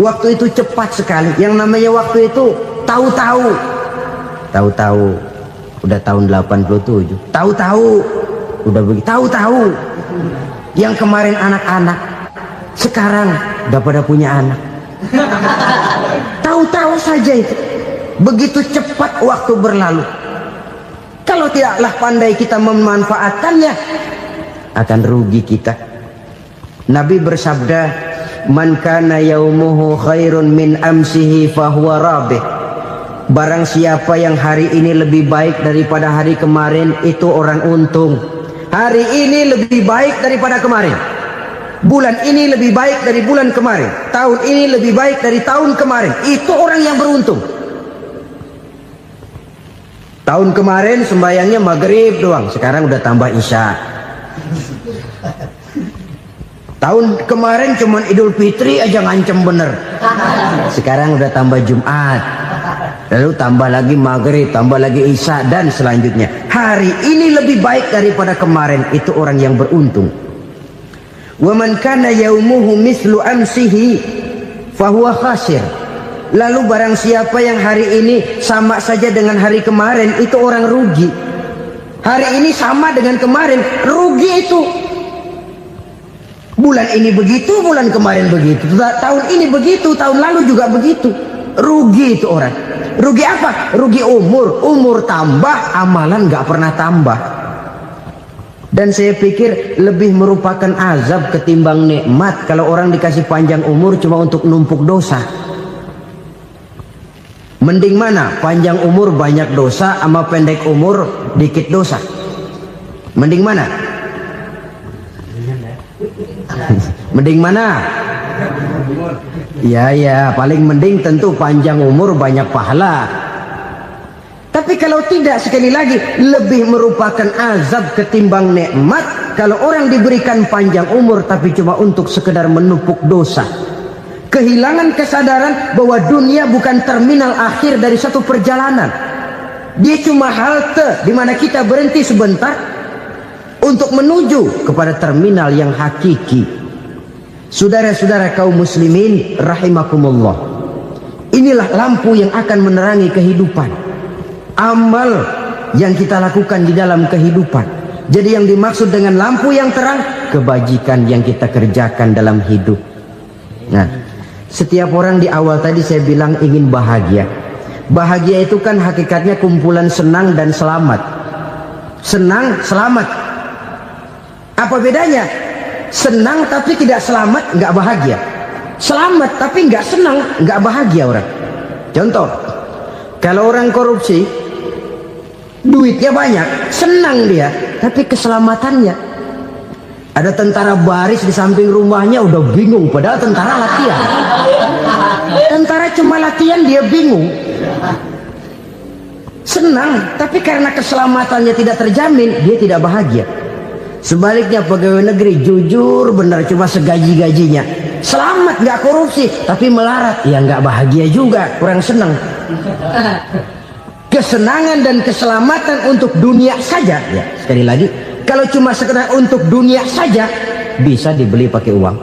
waktu itu cepat sekali. Yang namanya waktu itu tahu-tahu. Tahu-tahu udah tahun 87. Tahu-tahu udah begitu. Tahu-tahu yang kemarin anak-anak, sekarang udah pada punya anak. Tahu-tahu saja itu. Begitu cepat waktu berlalu. Kalau tidaklah pandai kita memanfaatkannya, akan rugi kita. Nabi bersabda, "Man kana yaumuhu khairun min amsihi fahuwa rabih." Barang siapa yang hari ini lebih baik daripada hari kemarin, itu orang untung. Hari ini lebih baik daripada kemarin. Bulan ini lebih baik dari bulan kemarin. Tahun ini lebih baik dari tahun kemarin. Itu orang yang beruntung. Tahun kemarin sembayangnya maghrib doang, sekarang udah tambah isya. Tahun kemarin cuman Idul Fitri aja ngancem bener, sekarang udah tambah Jumat, lalu tambah lagi maghrib, tambah lagi isya, dan selanjutnya. Hari ini lebih baik daripada kemarin, itu orang yang beruntung. Wa man kana yaumuhu mislu amsihi fahuwa khasir. Lalu barang siapa yang hari ini sama saja dengan hari kemarin, itu orang rugi. Hari ini sama dengan kemarin, rugi itu. Bulan ini begitu, bulan kemarin begitu, tahun ini begitu, tahun lalu juga begitu. Rugi itu orang. Rugi apa? Rugi umur. Umur tambah, amalan gak pernah tambah. Dan saya pikir lebih merupakan azab ketimbang nikmat kalau orang dikasih panjang umur cuma untuk numpuk dosa. Mending mana? Panjang umur banyak dosa sama pendek umur dikit dosa? Mending mana? Mending mana? Ya, paling mending tentu panjang umur banyak pahala. Tapi kalau tidak, sekali lagi, lebih merupakan azab ketimbang nikmat kalau orang diberikan panjang umur tapi cuma untuk sekedar menumpuk dosa. Kehilangan kesadaran bahwa dunia bukan terminal akhir dari satu perjalanan. Dia cuma halte di mana kita berhenti sebentar untuk menuju kepada terminal yang hakiki. Saudara-saudara kaum muslimin rahimakumullah, inilah lampu yang akan menerangi kehidupan, amal yang kita lakukan di dalam kehidupan. Jadi yang dimaksud dengan lampu yang terang, kebajikan yang kita kerjakan dalam hidup. Nah, setiap orang di awal tadi saya bilang ingin bahagia. Bahagia itu kan hakikatnya kumpulan senang dan selamat. Senang, selamat. Apa bedanya? Senang tapi tidak selamat, nggak bahagia. Selamat tapi nggak senang, nggak bahagia orang. Contoh, kalau orang korupsi, duitnya banyak, senang dia, tapi keselamatannya. Ada tentara baris di samping rumahnya udah bingung, padahal tentara latihan. Tentara cuma latihan, dia bingung. Senang, tapi karena keselamatannya tidak terjamin, dia tidak bahagia. Sebaliknya pegawai negeri jujur benar, cuma segaji-gajinya, selamat nggak korupsi tapi melarat, ya nggak bahagia juga, kurang senang. Kesenangan dan keselamatan untuk dunia saja, ya sekali lagi, kalau cuma sekedar untuk dunia saja, bisa dibeli pakai uang,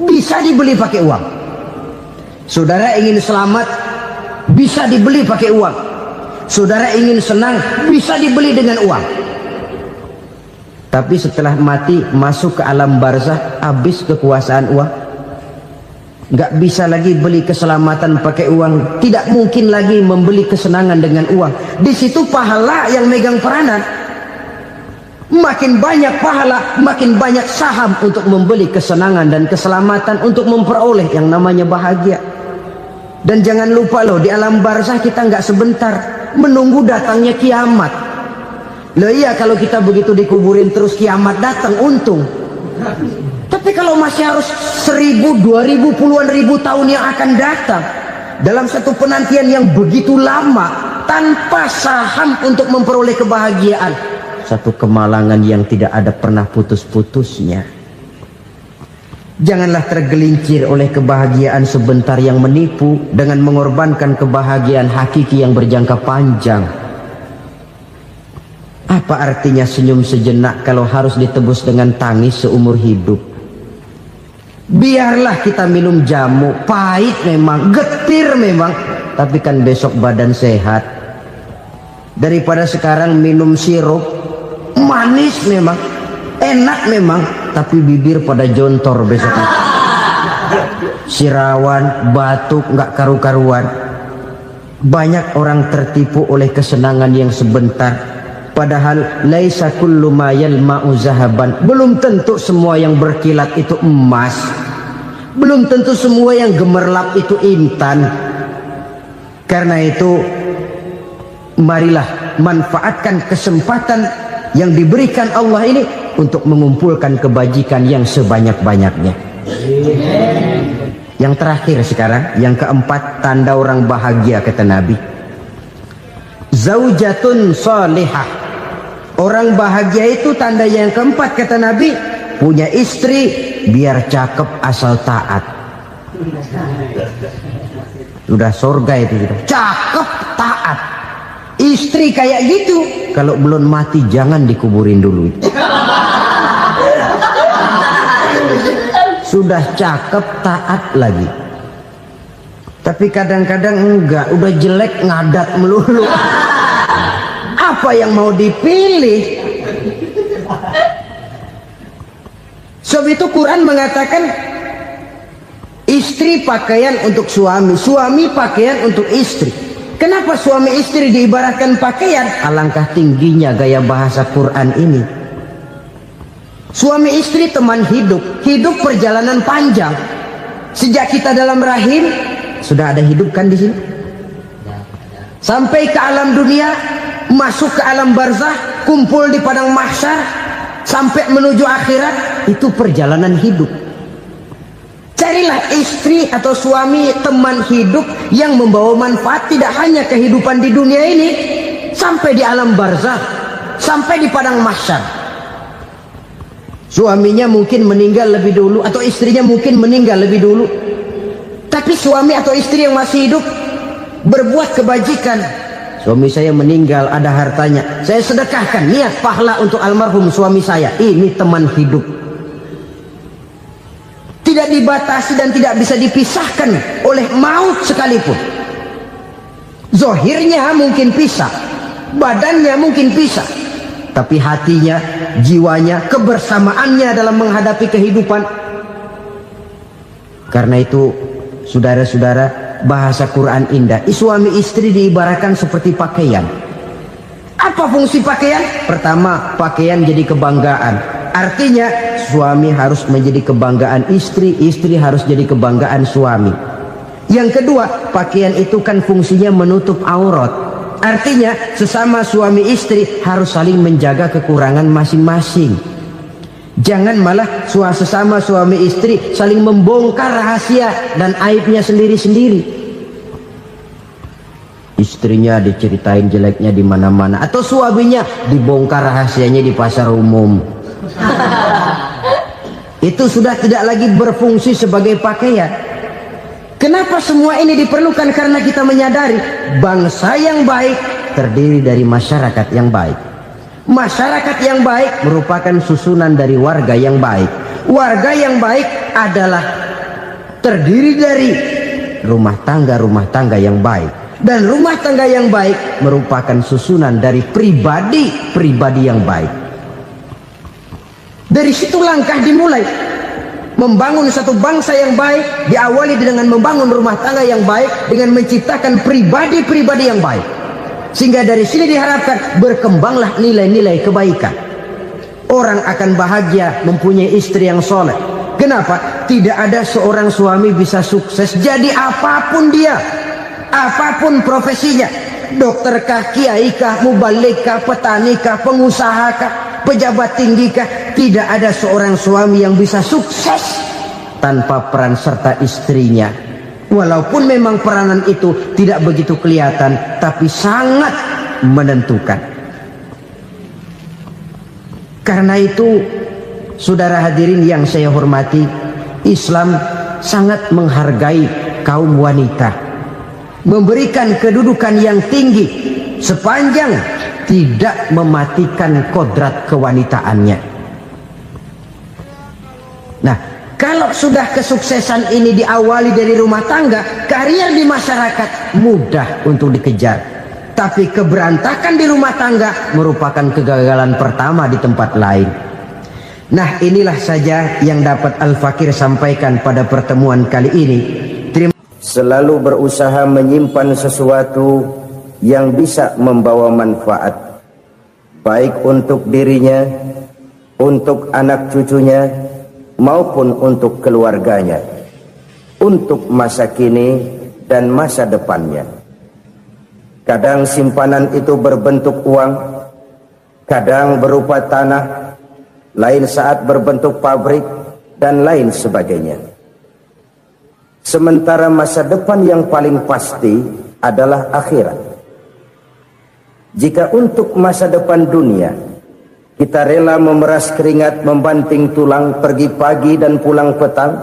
bisa dibeli pakai uang. Saudara ingin selamat, bisa dibeli pakai uang. Saudara ingin senang, bisa dibeli dengan uang. Tapi setelah mati masuk ke alam barzah, habis kekuasaan uang. Nggak bisa lagi beli keselamatan pakai uang. Tidak mungkin lagi membeli kesenangan dengan uang. Di situ pahala yang megang peranan. Makin banyak pahala, makin banyak saham untuk membeli kesenangan dan keselamatan, untuk memperoleh yang namanya bahagia. Dan jangan lupa loh, di alam barzah kita nggak sebentar, menunggu datangnya kiamat. Loh iya, kalau kita begitu dikuburin terus kiamat datang, untung. Tapi kalau masih harus 1000, 2000, puluhan ribu tahun yang akan datang, dalam satu penantian yang begitu lama, tanpa saham untuk memperoleh kebahagiaan, satu kemalangan yang tidak ada pernah putus-putusnya. Janganlah tergelincir oleh kebahagiaan sebentar yang menipu dengan mengorbankan kebahagiaan hakiki yang berjangka panjang. Apa artinya senyum sejenak kalau harus ditebus dengan tangis seumur hidup? Biarlah kita minum jamu, pahit memang, getir memang, tapi kan besok badan sehat. Daripada sekarang minum sirup, manis memang, enak memang, tapi bibir pada jontor besok itu. Sirawan, batuk, nggak karu-karuan. Banyak orang tertipu oleh kesenangan yang sebentar, Padahal laisa kullu ma yalma'u zahaban. Belum tentu semua yang berkilat itu emas. Belum tentu semua yang gemerlap itu intan. Karena itu marilah manfaatkan kesempatan yang diberikan Allah ini untuk mengumpulkan kebajikan yang sebanyak-banyaknya. Yang terakhir sekarang, yang keempat, tanda orang bahagia kata Nabi. Zaujatun salihah. Orang bahagia itu tanda yang keempat kata Nabi, punya istri biar cakep asal taat. Sudah surga itu gitu. Cakep taat. Istri kayak gitu, kalau belum mati jangan dikuburin dulu. Sudah cakep taat lagi. Tapi kadang-kadang enggak, udah jelek ngadat melulu. Apa yang mau dipilih? Sebab itu Quran mengatakan istri pakaian untuk suami, suami pakaian untuk istri. Kenapa suami istri diibaratkan pakaian? Alangkah tingginya gaya bahasa Quran ini. Suami istri teman hidup, hidup perjalanan panjang. Sejak kita dalam rahim sudah ada hidup kan di sini. Sampai ke alam dunia, masuk ke alam barzah, kumpul di padang mahsyar, sampai menuju akhirat, itu perjalanan hidup. Carilah istri atau suami teman hidup yang membawa manfaat tidak hanya kehidupan di dunia ini, sampai di alam barzah, sampai di padang mahsyar. Suaminya mungkin meninggal lebih dulu atau istrinya mungkin meninggal lebih dulu, tapi suami atau istri yang masih hidup berbuat kebajikan. Suami saya meninggal, ada hartanya, saya sedekahkan, niat pahala untuk almarhum suami saya. Ini teman hidup, tidak dibatasi dan tidak bisa dipisahkan oleh maut sekalipun. Zohirnya mungkin pisah, badannya mungkin pisah, tapi hatinya, jiwanya, kebersamaannya dalam menghadapi kehidupan. Karena itu saudara-saudara, bahasa Quran indah. Suami istri diibaratkan seperti pakaian. Apa fungsi pakaian? Pertama, pakaian jadi kebanggaan. Artinya suami harus menjadi kebanggaan istri, istri harus jadi kebanggaan suami. Yang kedua, pakaian itu kan fungsinya menutup aurat. Artinya sesama suami istri harus saling menjaga kekurangan masing-masing. Jangan malah sesama suami istri saling membongkar rahasia dan aibnya sendiri-sendiri. Istrinya diceritain jeleknya di mana-mana, atau suaminya dibongkar rahasianya di pasar umum. Itu sudah tidak lagi berfungsi sebagai pakaian. Kenapa semua ini diperlukan? Karena kita menyadari bangsa yang baik terdiri dari masyarakat yang baik. Masyarakat yang baik merupakan susunan dari warga yang baik. Warga yang baik adalah terdiri dari rumah tangga yang baik. Dan rumah tangga yang baik merupakan susunan dari pribadi yang baik. Dari situ langkah dimulai. Membangun satu bangsa yang baik diawali dengan membangun rumah tangga yang baik, dengan menciptakan pribadi-pribadi yang baik. Sehingga dari sini diharapkan berkembanglah nilai-nilai kebaikan. Orang akan bahagia mempunyai istri yang soleh. Kenapa? Tidak ada seorang suami bisa sukses jadi apapun dia, apapun profesinya. Dokterkah, kiaikah, mubalikah, petanikah, pengusahakah, pejabat tinggikah, tidak ada seorang suami yang bisa sukses tanpa peran serta istrinya. Walaupun memang peranan itu tidak begitu kelihatan, tapi sangat menentukan. Karena itu, saudara hadirin yang saya hormati, Islam sangat menghargai kaum wanita, memberikan kedudukan yang tinggi sepanjang tidak mematikan kodrat kewanitaannya. Nah, kalau sudah kesuksesan ini diawali dari rumah tangga, karier di masyarakat mudah untuk dikejar. Tapi keberantakan di rumah tangga merupakan kegagalan pertama di tempat lain. Nah, inilah saja yang dapat Al-Fakir sampaikan pada pertemuan kali ini. Selalu berusaha menyimpan sesuatu yang bisa membawa manfaat. baik untuk dirinya, untuk anak cucunya, maupun untuk keluarganya, untuk masa kini dan masa depannya. Kadang simpanan itu berbentuk uang, kadang berupa tanah, lain saat berbentuk pabrik, dan lain sebagainya. Sementara masa depan yang paling pasti adalah akhirat. Jika untuk masa depan dunia kita rela memeras keringat, membanting tulang, pergi pagi dan pulang petang,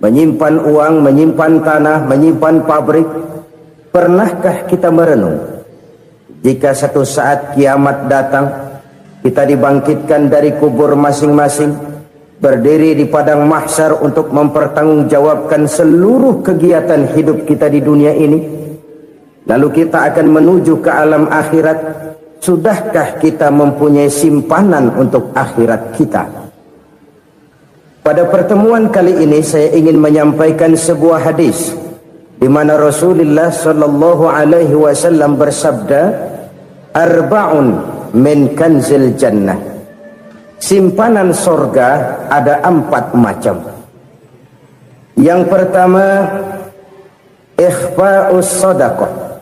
menyimpan uang, menyimpan tanah, menyimpan pabrik, pernahkah kita merenung jika satu saat kiamat datang, kita dibangkitkan dari kubur masing-masing, berdiri di padang mahsyar untuk mempertanggungjawabkan seluruh kegiatan hidup kita di dunia ini, lalu kita akan menuju ke alam akhirat. Sudahkah kita mempunyai simpanan untuk akhirat kita? Pada pertemuan kali ini saya ingin menyampaikan sebuah hadis di mana Rasulullah sallallahu alaihi wasallam bersabda, "Arba'un min kanzil jannah." Simpanan sorga ada 4 macam. Yang pertama, ikhfa'us sadaqah,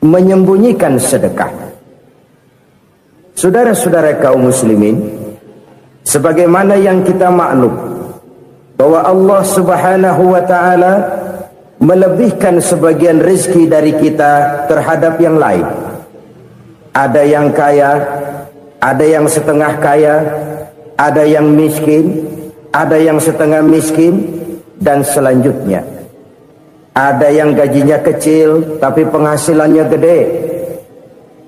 menyembunyikan sedekah. Saudara-saudara kaum muslimin, sebagaimana yang kita maklum bahwa Allah Subhanahu wa taala melebihkan sebagian rezeki dari kita terhadap yang lain. Ada yang kaya, ada yang setengah kaya, ada yang miskin, ada yang setengah miskin, dan selanjutnya. Ada yang gajinya kecil tapi penghasilannya gede.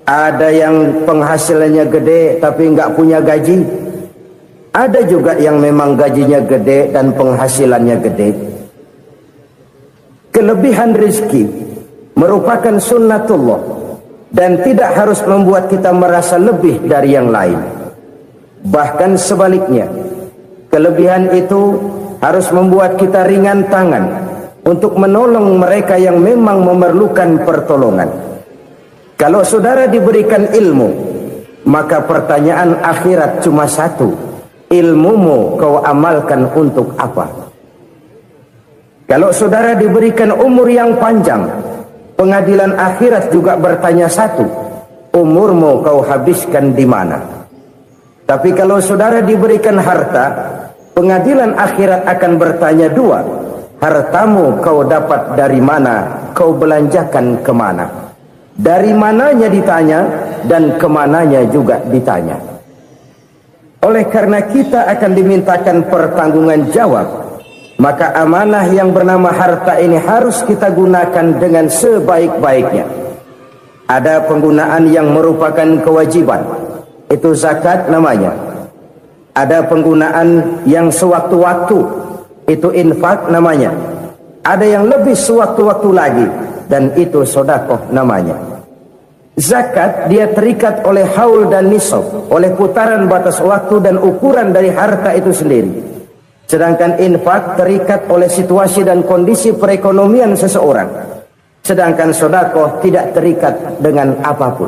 Ada yang penghasilannya gede tapi nggak punya gaji. Ada juga yang memang gajinya gede dan penghasilannya gede. Kelebihan rezeki merupakan sunnatullah dan tidak harus membuat kita merasa lebih dari yang lain. Bahkan sebaliknya, kelebihan itu harus membuat kita ringan tangan untuk menolong mereka yang memang memerlukan pertolongan. Kalau saudara diberikan ilmu, maka pertanyaan akhirat cuma satu: ilmumu kau amalkan untuk apa? Kalau saudara diberikan umur yang panjang, pengadilan akhirat juga bertanya satu: umurmu kau habiskan di mana? Tapi kalau saudara diberikan harta, pengadilan akhirat akan bertanya dua: hartamu kau dapat dari mana? Kau belanjakan kemana? Dari mananya ditanya, dan kemananya juga ditanya. Oleh karena kita akan dimintakan pertanggungan jawab, maka amanah yang bernama harta ini harus kita gunakan dengan sebaik-baiknya. Ada penggunaan yang merupakan kewajiban, itu zakat namanya. Ada penggunaan yang sewaktu-waktu, itu infak namanya. Ada yang lebih sewaktu-waktu lagi, dan itu sedekah namanya. Zakat dia terikat oleh haul dan nisab, oleh putaran batas waktu dan ukuran dari harta itu sendiri. Sedangkan infak terikat oleh situasi dan kondisi perekonomian seseorang. Sedangkan sedekah tidak terikat dengan apapun.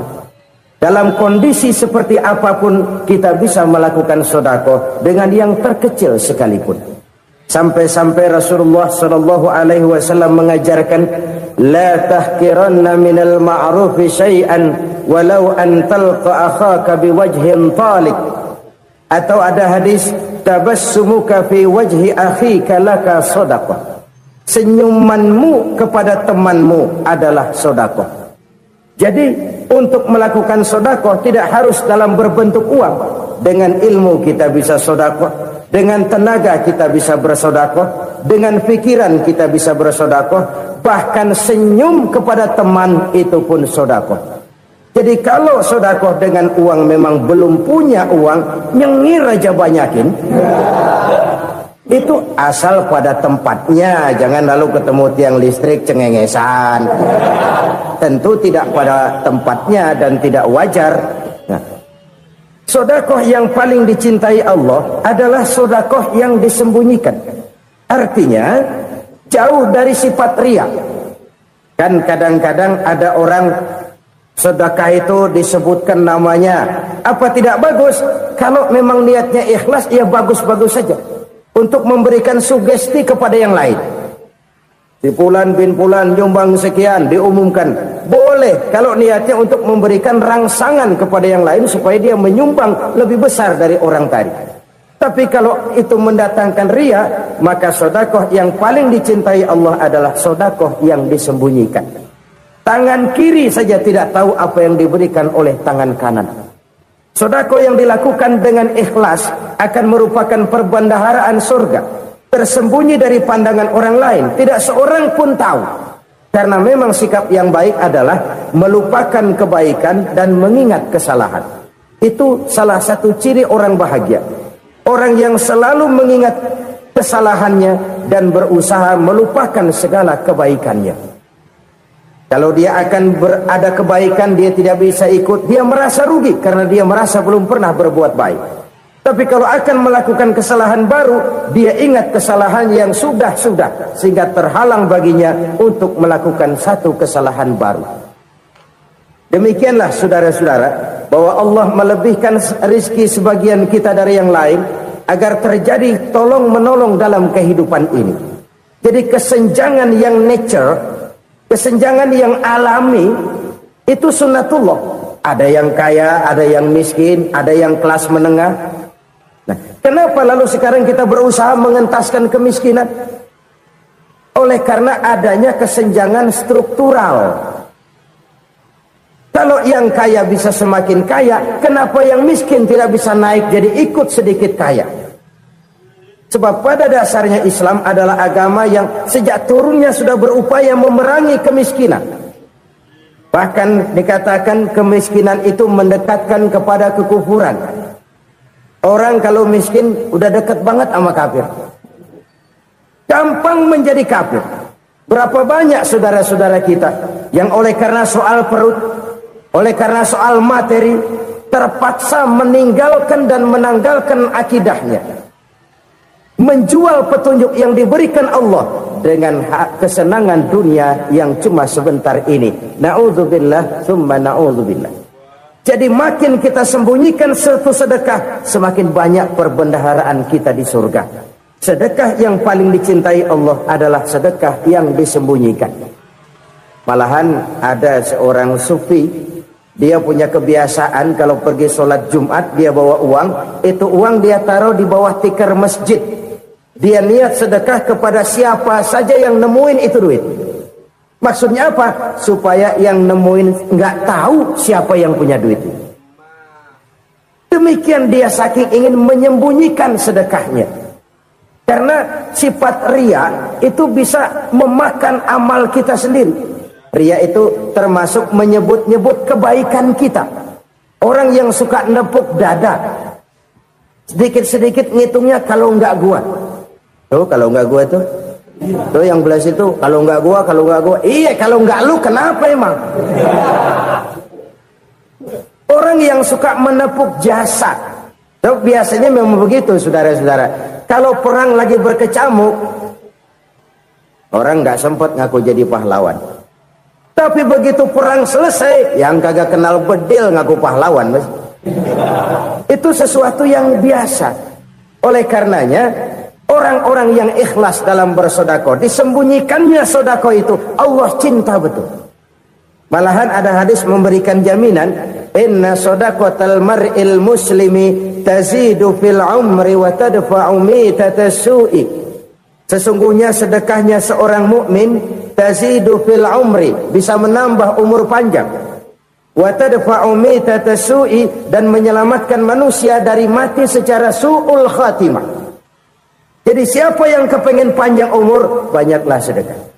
Dalam kondisi seperti apapun kita bisa melakukan sedekah dengan yang terkecil sekalipun. Sampai-sampai Rasulullah sallallahu alaihi wasallam mengajarkan, la tahqiranna minal ma'rufi syai'an walau an talqa akhaka biwajhin talik. Atau ada hadis, tabassumuka fi wajhi akhika laka shadaqah. Senyumanmu kepada temanmu adalah sedekah. Jadi untuk melakukan sedekah tidak harus dalam berbentuk uang. Dengan ilmu kita bisa sedekah, dengan tenaga kita bisa bersedekah, dengan pikiran kita bisa bersedekah, bahkan senyum kepada teman itu pun sedekah. Jadi kalau sedekah dengan uang memang belum punya uang, nyengir aja banyakin. Itu asal pada tempatnya, jangan lalu ketemu tiang listrik cengengesan. Tentu tidak pada tempatnya dan tidak wajar. Nah, sedekah yang paling dicintai Allah adalah sedekah yang disembunyikan. Artinya jauh dari sifat riya. Kan kadang-kadang ada orang Sedekah itu disebutkan namanya. Apa tidak bagus? Kalau memang niatnya ikhlas, ya bagus-bagus saja. Untuk memberikan sugesti kepada yang lain. Si Fulan bin Fulan nyumbang sekian, diumumkan. Boleh kalau niatnya untuk memberikan rangsangan kepada yang lain supaya dia menyumbang lebih besar dari orang tadi. Tapi kalau itu mendatangkan riya, maka sedekah yang paling dicintai Allah adalah sedekah yang disembunyikan. Tangan kiri saja tidak tahu apa yang diberikan oleh tangan kanan. Sedekah yang dilakukan dengan ikhlas akan merupakan perbendaharaan surga, tersembunyi dari pandangan orang lain, tidak seorang pun tahu. Karena memang sikap yang baik adalah melupakan kebaikan dan mengingat kesalahan. Itu salah satu ciri orang bahagia. Orang yang selalu mengingat kesalahannya dan berusaha melupakan segala kebaikannya. Kalau dia akan ada kebaikan, dia tidak bisa ikut, dia merasa rugi karena dia merasa belum pernah berbuat baik. Tapi kalau akan melakukan kesalahan baru, dia ingat kesalahan yang sudah-sudah, sehingga terhalang baginya untuk melakukan satu kesalahan baru. Demikianlah saudara-saudara, bahwa Allah melebihkan rizki sebagian kita dari yang lain, agar terjadi tolong-menolong dalam kehidupan ini. Jadi kesenjangan yang nature, kesenjangan yang alami, itu sunnatullah. Ada yang kaya, ada yang miskin, ada yang kelas menengah. Nah, kenapa lalu sekarang kita berusaha mengentaskan kemiskinan? Oleh karena adanya kesenjangan struktural. Kalau yang kaya bisa semakin kaya, kenapa yang miskin tidak bisa naik jadi ikut sedikit kaya? Sebab pada dasarnya Islam adalah agama yang sejak turunnya sudah berupaya memerangi kemiskinan. Bahkan dikatakan kemiskinan itu mendekatkan kepada kekufuran. Orang kalau miskin udah dekat banget sama kafir. Gampang menjadi kafir. Berapa banyak saudara-saudara kita yang oleh karena soal perut, oleh karena soal materi, terpaksa meninggalkan dan menanggalkan akidahnya. Menjual petunjuk yang diberikan Allah dengan kesenangan dunia yang cuma sebentar ini. Na'udzubillah, summa na'udzubillah. Jadi makin kita sembunyikan satu sedekah, semakin banyak perbendaharaan kita di surga. Sedekah yang paling dicintai Allah adalah sedekah yang disembunyikan. Malahan ada seorang sufi, dia punya kebiasaan kalau pergi sholat Jumat dia bawa uang, itu uang dia taruh di bawah tikar masjid. Dia niat sedekah kepada siapa saja yang nemuin itu duit. Maksudnya apa? Supaya yang nemuin nggak tahu siapa yang punya duit. Demikian dia saking ingin menyembunyikan sedekahnya. Karena sifat riya itu bisa memakan amal kita sendiri. Riya itu termasuk menyebut-nyebut kebaikan kita. Orang yang suka nepuk dada, sedikit-sedikit ngitungnya kalau nggak gua. Tuh kalau nggak gua tuh yang belah situ, kalau nggak gua. Iya, kalau nggak lu kenapa emang? Orang yang suka menepuk jasa, tuh biasanya memang begitu, saudara-saudara. Kalau perang lagi berkecamuk, orang nggak sempat ngaku jadi pahlawan. Tapi begitu perang selesai, yang kagak kenal bedil ngaku pahlawan, mas. Itu sesuatu yang biasa. Oleh karenanya, orang-orang yang ikhlas dalam bersedekah, disembunyikannya sedekah itu, Allah cinta betul. Malahan ada hadis memberikan jaminan, inna sedaqatal mar'il muslimi tazidu fil umri wa tadfa'u mitatas su'i. Sesungguhnya sedekahnya seorang mukmin tazidu fil umri, bisa menambah umur panjang. Wa tadfa'u mitatas su'i, dan menyelamatkan manusia dari mati secara su'ul khatimah. Jadi siapa yang kepengen panjang umur, banyaklah sedekah.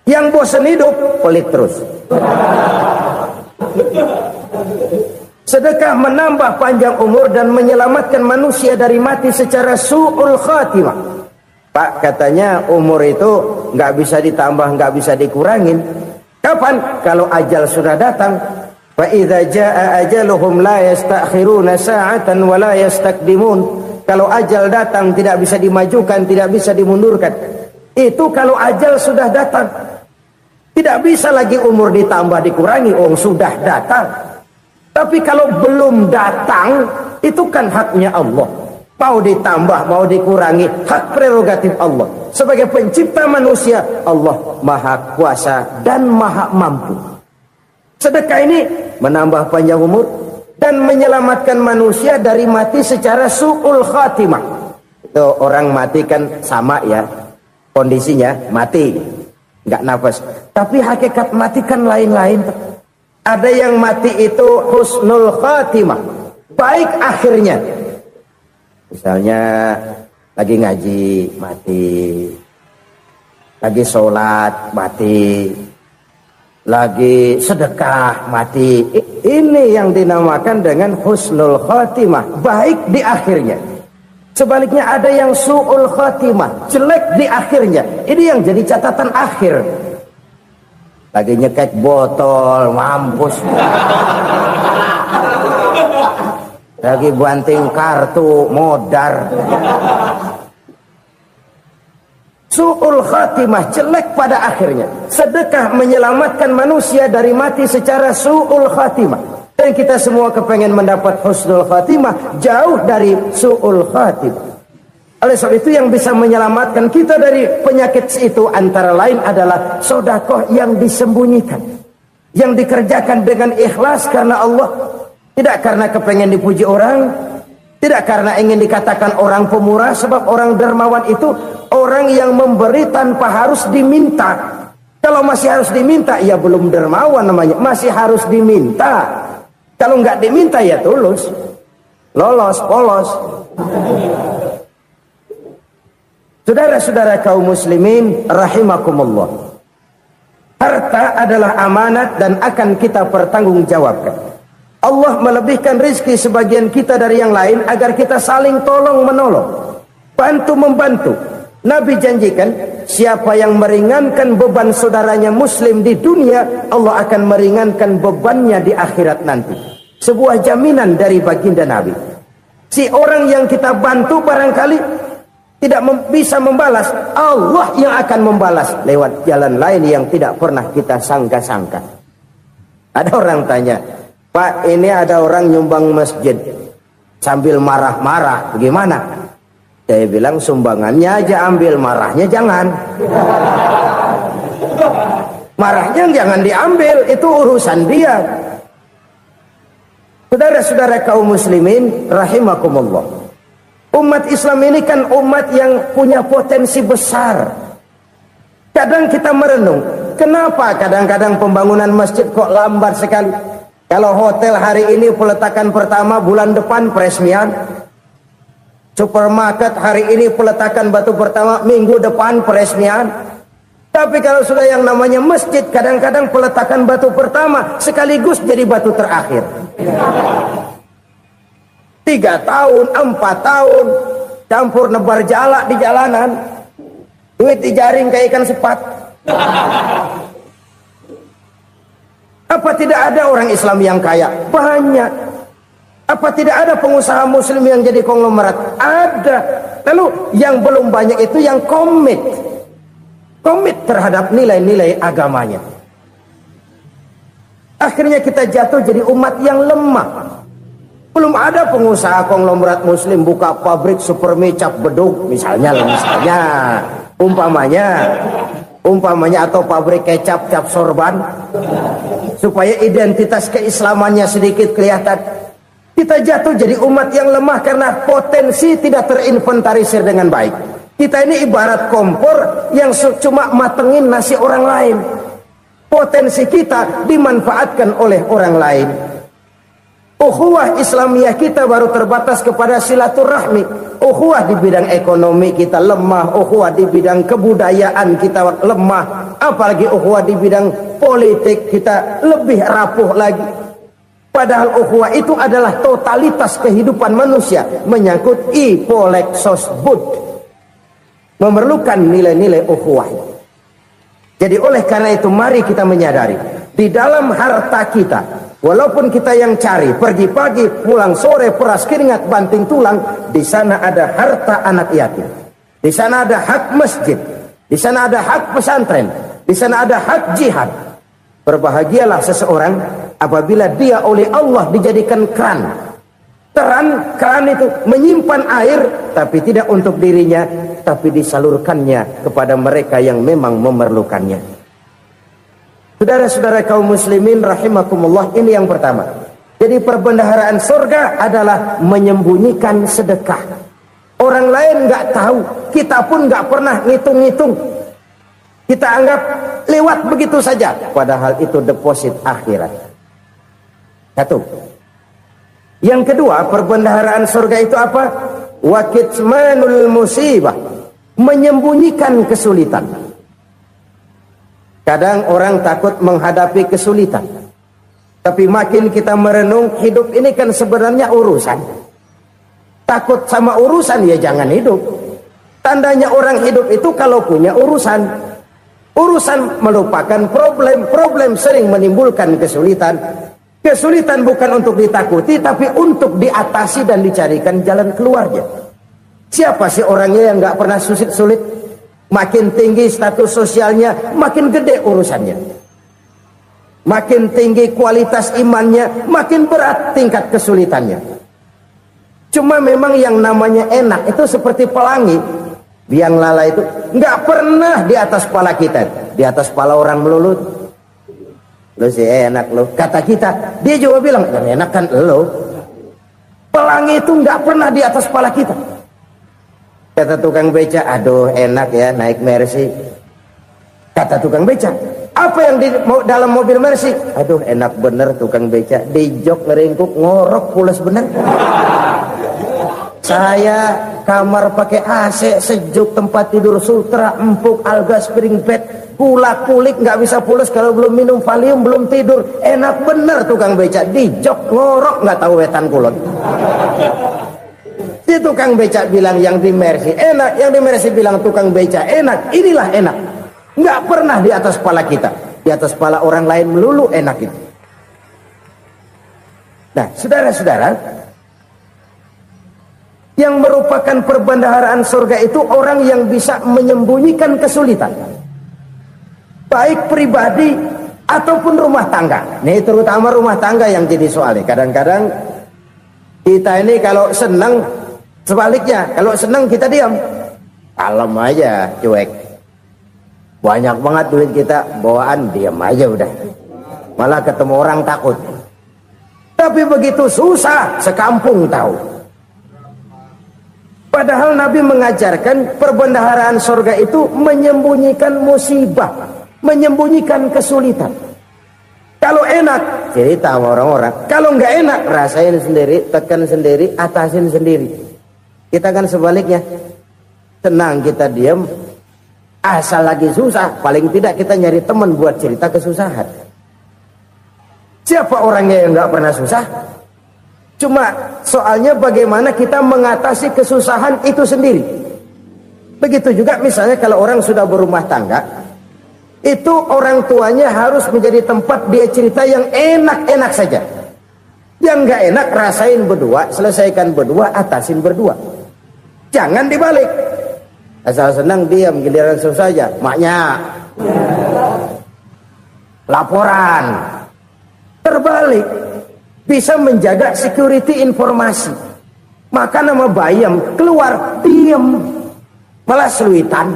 Yang bosan hidup, pelit terus. Sedekah menambah panjang umur dan menyelamatkan manusia dari mati secara su'ul khatimah. Pak, katanya umur itu nggak bisa ditambah, nggak bisa dikurangin. Kapan? Kalau ajal sudah datang. Fa idza jaa ajaluhum la yastakhiruna sa'atan wa la yastaqdimun. Kalau ajal datang tidak bisa dimajukan, tidak bisa dimundurkan. Itu kalau ajal sudah datang. Tidak bisa lagi umur ditambah dikurangi, sudah datang. Tapi kalau belum datang, itu kan haknya Allah. Mau ditambah, mau dikurangi, hak prerogatif Allah. Sebagai pencipta manusia, Allah Maha Kuasa dan Maha Mampu. Sedekah ini menambah panjang umur dan menyelamatkan manusia dari mati secara su'ul khatimah. Itu orang mati kan sama ya, kondisinya mati, nggak nafas. Tapi hakikat mati kan lain-lain. Ada yang mati itu husnul khatimah, baik akhirnya. Misalnya lagi ngaji mati, lagi sholat mati, lagi sedekah mati. Ini yang dinamakan dengan husnul khatimah, baik di akhirnya. Sebaliknya ada yang su'ul khatimah, jelek di akhirnya. Ini yang jadi catatan akhir. Lagi nyekek botol, mampus. Lagi banting kartu, modar. Su'ul khatimah, jelek pada akhirnya. Sedekah menyelamatkan manusia dari mati secara su'ul khatimah. Dan kita semua kepengen mendapat husnul khatimah, jauh dari su'ul khatimah. Oleh sebab itu yang bisa menyelamatkan kita dari penyakit itu antara lain adalah sedekah yang disembunyikan, yang dikerjakan dengan ikhlas karena Allah. Tidak karena kepengen dipuji orang, tidak karena ingin dikatakan orang pemurah, sebab orang dermawan itu orang yang memberi tanpa harus diminta. Kalau masih harus diminta, ya belum dermawan namanya, masih harus diminta. Kalau nggak diminta ya tulus, lolos, polos. Saudara-saudara kaum muslimin rahimakumullah. Harta adalah amanat dan akan kita pertanggungjawabkan. Allah melebihkan rizki sebagian kita dari yang lain agar kita saling tolong menolong, bantu membantu. Nabi janjikan siapa yang meringankan beban saudaranya muslim di dunia, Allah akan meringankan bebannya di akhirat nanti. Sebuah jaminan dari baginda Nabi. Si orang yang kita bantu barangkali tidak bisa membalas, Allah yang akan membalas lewat jalan lain yang tidak pernah kita sangka-sangka. Ada orang tanya, Pak, ini ada orang nyumbang masjid sambil marah-marah, bagaimana? Saya bilang sumbangannya aja ambil, marahnya jangan. Marahnya jangan diambil, itu urusan dia. Saudara-saudara kaum muslimin rahimakumullah. Umat Islam ini kan umat yang punya potensi besar. Kadang kita merenung, kenapa kadang-kadang pembangunan masjid kok lambat sekali? Kalau hotel hari ini peletakan pertama, bulan depan peresmian. Supermarket hari ini peletakan batu pertama, minggu depan peresmian. Tapi kalau sudah yang namanya masjid, kadang-kadang peletakan batu pertama sekaligus jadi batu terakhir. 3 tahun, 4 tahun, campur nebar jalak di jalanan, duit dijaring kayak ikan sepat. Apa tidak ada orang Islam yang kaya? Banyak. Apa tidak ada pengusaha muslim yang jadi konglomerat? Ada. Lalu yang belum banyak itu yang komit terhadap nilai-nilai agamanya. Akhirnya kita jatuh jadi umat yang lemah. Belum ada pengusaha konglomerat muslim buka pabrik supermi cap beduk misalnya umpamanya atau pabrik kecap cap sorban supaya identitas keislamannya sedikit kelihatan. Kita jatuh jadi umat yang lemah karena potensi tidak terinventarisir dengan baik. Kita ini ibarat kompor yang cuma matengin nasi orang lain. Potensi kita dimanfaatkan oleh orang lain. Ukhuwah Islamiyah kita baru terbatas kepada silaturahmi. Ukhuwah di bidang ekonomi kita lemah, ukhuwah di bidang kebudayaan kita lemah, apalagi ukhuwah di bidang politik kita lebih rapuh lagi. Padahal ukhuwah itu adalah totalitas kehidupan manusia, menyangkut ipolek sosbud, memerlukan nilai-nilai ukhuwah. Jadi oleh karena itu mari kita menyadari di dalam harta kita, walaupun kita yang cari, pergi pagi, pulang sore, peras keringat, banting tulang, di sana ada harta anak yatim. Di sana ada hak masjid. Di sana ada hak pesantren. Di sana ada hak jihad. Berbahagialah seseorang apabila dia oleh Allah dijadikan keran. Keran itu menyimpan air, tapi tidak untuk dirinya, tapi disalurkannya kepada mereka yang memang memerlukannya. Saudara-saudara kaum muslimin rahimakumullah, ini yang pertama. Jadi perbendaharaan surga adalah menyembunyikan sedekah. Orang lain nggak tahu, kita pun nggak pernah ngitung-ngitung. Kita anggap lewat begitu saja, padahal itu deposit akhirat. Satu. Yang kedua, perbendaharaan surga itu apa? Wa kitmanul musibah, menyembunyikan kesulitan. Kadang orang takut menghadapi kesulitan, tapi makin kita merenung, hidup ini kan sebenarnya urusan. Takut sama urusan, ya jangan hidup. Tandanya orang hidup itu kalau punya urusan. Urusan melupakan problem. Problem sering menimbulkan kesulitan. Kesulitan bukan untuk ditakuti, tapi untuk diatasi dan dicarikan jalan keluarnya. Siapa sih orangnya yang nggak pernah sulit-sulit? Makin tinggi status sosialnya, makin gede urusannya. Makin tinggi kualitas imannya, makin berat tingkat kesulitannya. Cuma memang yang namanya enak itu seperti pelangi. Biang lala itu nggak pernah di atas kepala kita, di atas kepala orang melulu. Lo sih enak lo, kata kita. Dia juga bilang yang enak kan lo. Pelangi itu nggak pernah di atas kepala kita. Kata tukang beca, aduh enak ya naik Mercy. Kata tukang beca, apa yang di dalam mobil Mercy? Aduh enak bener tukang beca, di jok ngeringkuk ngorok pulas bener. Saya kamar pakai AC sejuk, tempat tidur sutra, empuk, alga, spring bed, kulak kulik nggak bisa pulas kalau belum minum Valium, belum tidur. Enak bener tukang beca, di jok ngorok nggak tahu wetan kulon. Si tukang beca bilang yang di Mercy enak, yang di Mercy bilang tukang beca enak. Inilah enak, nggak pernah di atas kepala kita, di atas kepala orang lain melulu enak itu. Nah, saudara-saudara, yang merupakan perbendaharaan surga itu orang yang bisa menyembunyikan kesulitan, baik pribadi ataupun rumah tangga. Nih terutama rumah tangga yang jadi soalnya. Kadang-kadang kita ini kalau senang, sebaliknya kalau senang kita diam, kalem aja, cuek. Banyak banget duit kita bawaan, diam aja udah. Malah ketemu orang takut. Tapi begitu susah, sekampung tahu. Padahal Nabi mengajarkan perbendaharaan surga itu menyembunyikan musibah, menyembunyikan kesulitan. Kalau enak, cerita sama orang-orang. Kalau nggak enak, rasain sendiri, tekan sendiri, atasin sendiri. Kita kan sebaliknya, senang kita diam, asal lagi susah, paling tidak kita nyari teman buat cerita kesusahan. Siapa orangnya yang nggak pernah susah? Cuma soalnya bagaimana kita mengatasi kesusahan itu sendiri. Begitu juga misalnya kalau orang sudah berumah tangga, itu orang tuanya harus menjadi tempat dia cerita yang enak-enak saja. Yang nggak enak rasain berdua, selesaikan berdua, atasin berdua. Jangan dibalik. Asal senang diam, giliran susah saja. Maknya laporan. Terbalik. Bisa menjaga security informasi. Maka nama bayam keluar diam, malah seluitan.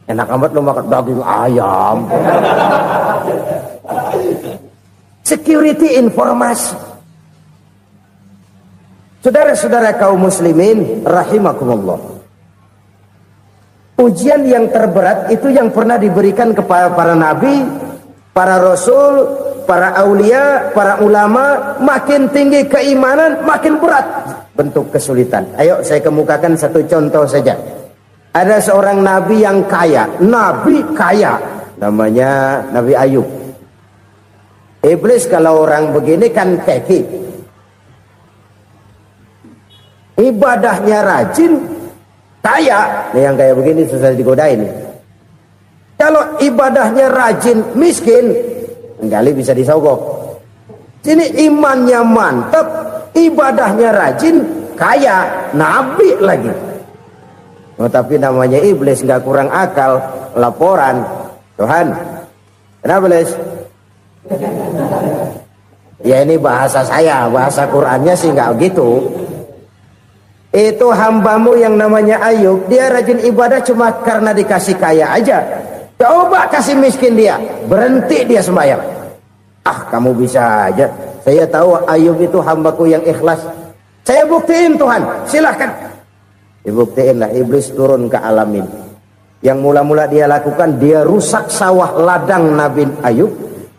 Enak amat lo makan daging ayam. Security informasi. Saudara-saudara kaum muslimin rahimakumullah, ujian yang terberat itu yang pernah diberikan kepada para nabi, para rasul, para aulia, para ulama. Makin tinggi keimanan, makin berat bentuk kesulitan. Ayo saya kemukakan satu contoh saja. Ada seorang nabi yang kaya, nabi kaya, namanya Nabi Ayub. Iblis kalau orang begini kan keki, ibadahnya rajin, kaya. Nih yang kayak begini susah digodain. Kalau ibadahnya rajin, miskin, kali bisa disogok. Sini imannya mantap, ibadahnya rajin, kaya, nabi lagi. Oh, tapi namanya iblis, nggak kurang akal. Laporan, Tuhan, kenapa Les? Ya ini bahasa saya, bahasa Qur'annya sih nggak gitu. Itu hambamu yang namanya Ayub, dia rajin ibadah cuma karena dikasih kaya aja. Coba kasih miskin dia, berhenti dia sembahyang. Ah, kamu bisa aja. Saya tahu Ayub itu hambaku yang ikhlas. Saya buktiin Tuhan, silahkan. Dibuktiin lah, iblis turun ke alam ini. Yang mula-mula dia lakukan, dia rusak sawah ladang Nabi Ayub.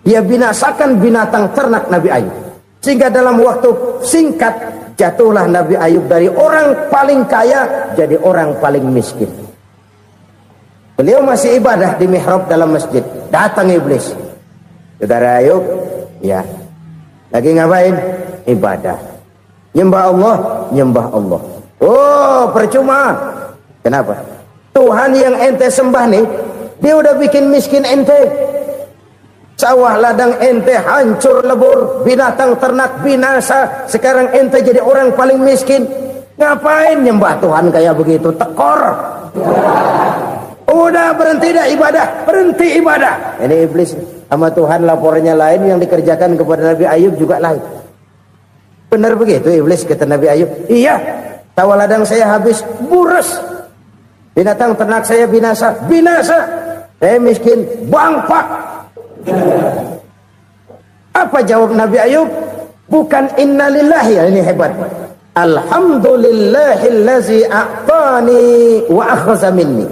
Dia binasakan binatang ternak Nabi Ayub. Sehingga dalam waktu singkat, jatuhlah Nabi Ayub dari orang paling kaya, jadi orang paling miskin. Beliau masih ibadah di mihrab dalam masjid. Datang iblis. Saudara Ayub, ya, lagi ngapain? Ibadah. Nyembah Allah, nyembah Allah. Oh, percuma. Kenapa? Tuhan yang ente sembah nih, dia udah bikin miskin ente. Sawah ladang ente hancur lebur, binatang ternak binasa. Sekarang ente jadi orang paling miskin. Ngapain nyembah Tuhan kayak begitu? Tekor. Udah berhenti dah ibadah, berhenti ibadah. Ini iblis sama Tuhan lapornya lain, yang dikerjakan kepada Nabi Ayub juga lain. Benar begitu iblis, kata Nabi Ayub. Iya, sawah ladang saya habis, buras. Binatang ternak saya binasa, binasa. Saya miskin, bangpak. Apa jawab Nabi Ayub? Bukan innalillahi, ini hebat. Alhamdulillahillazi a'tani wa akhza minni.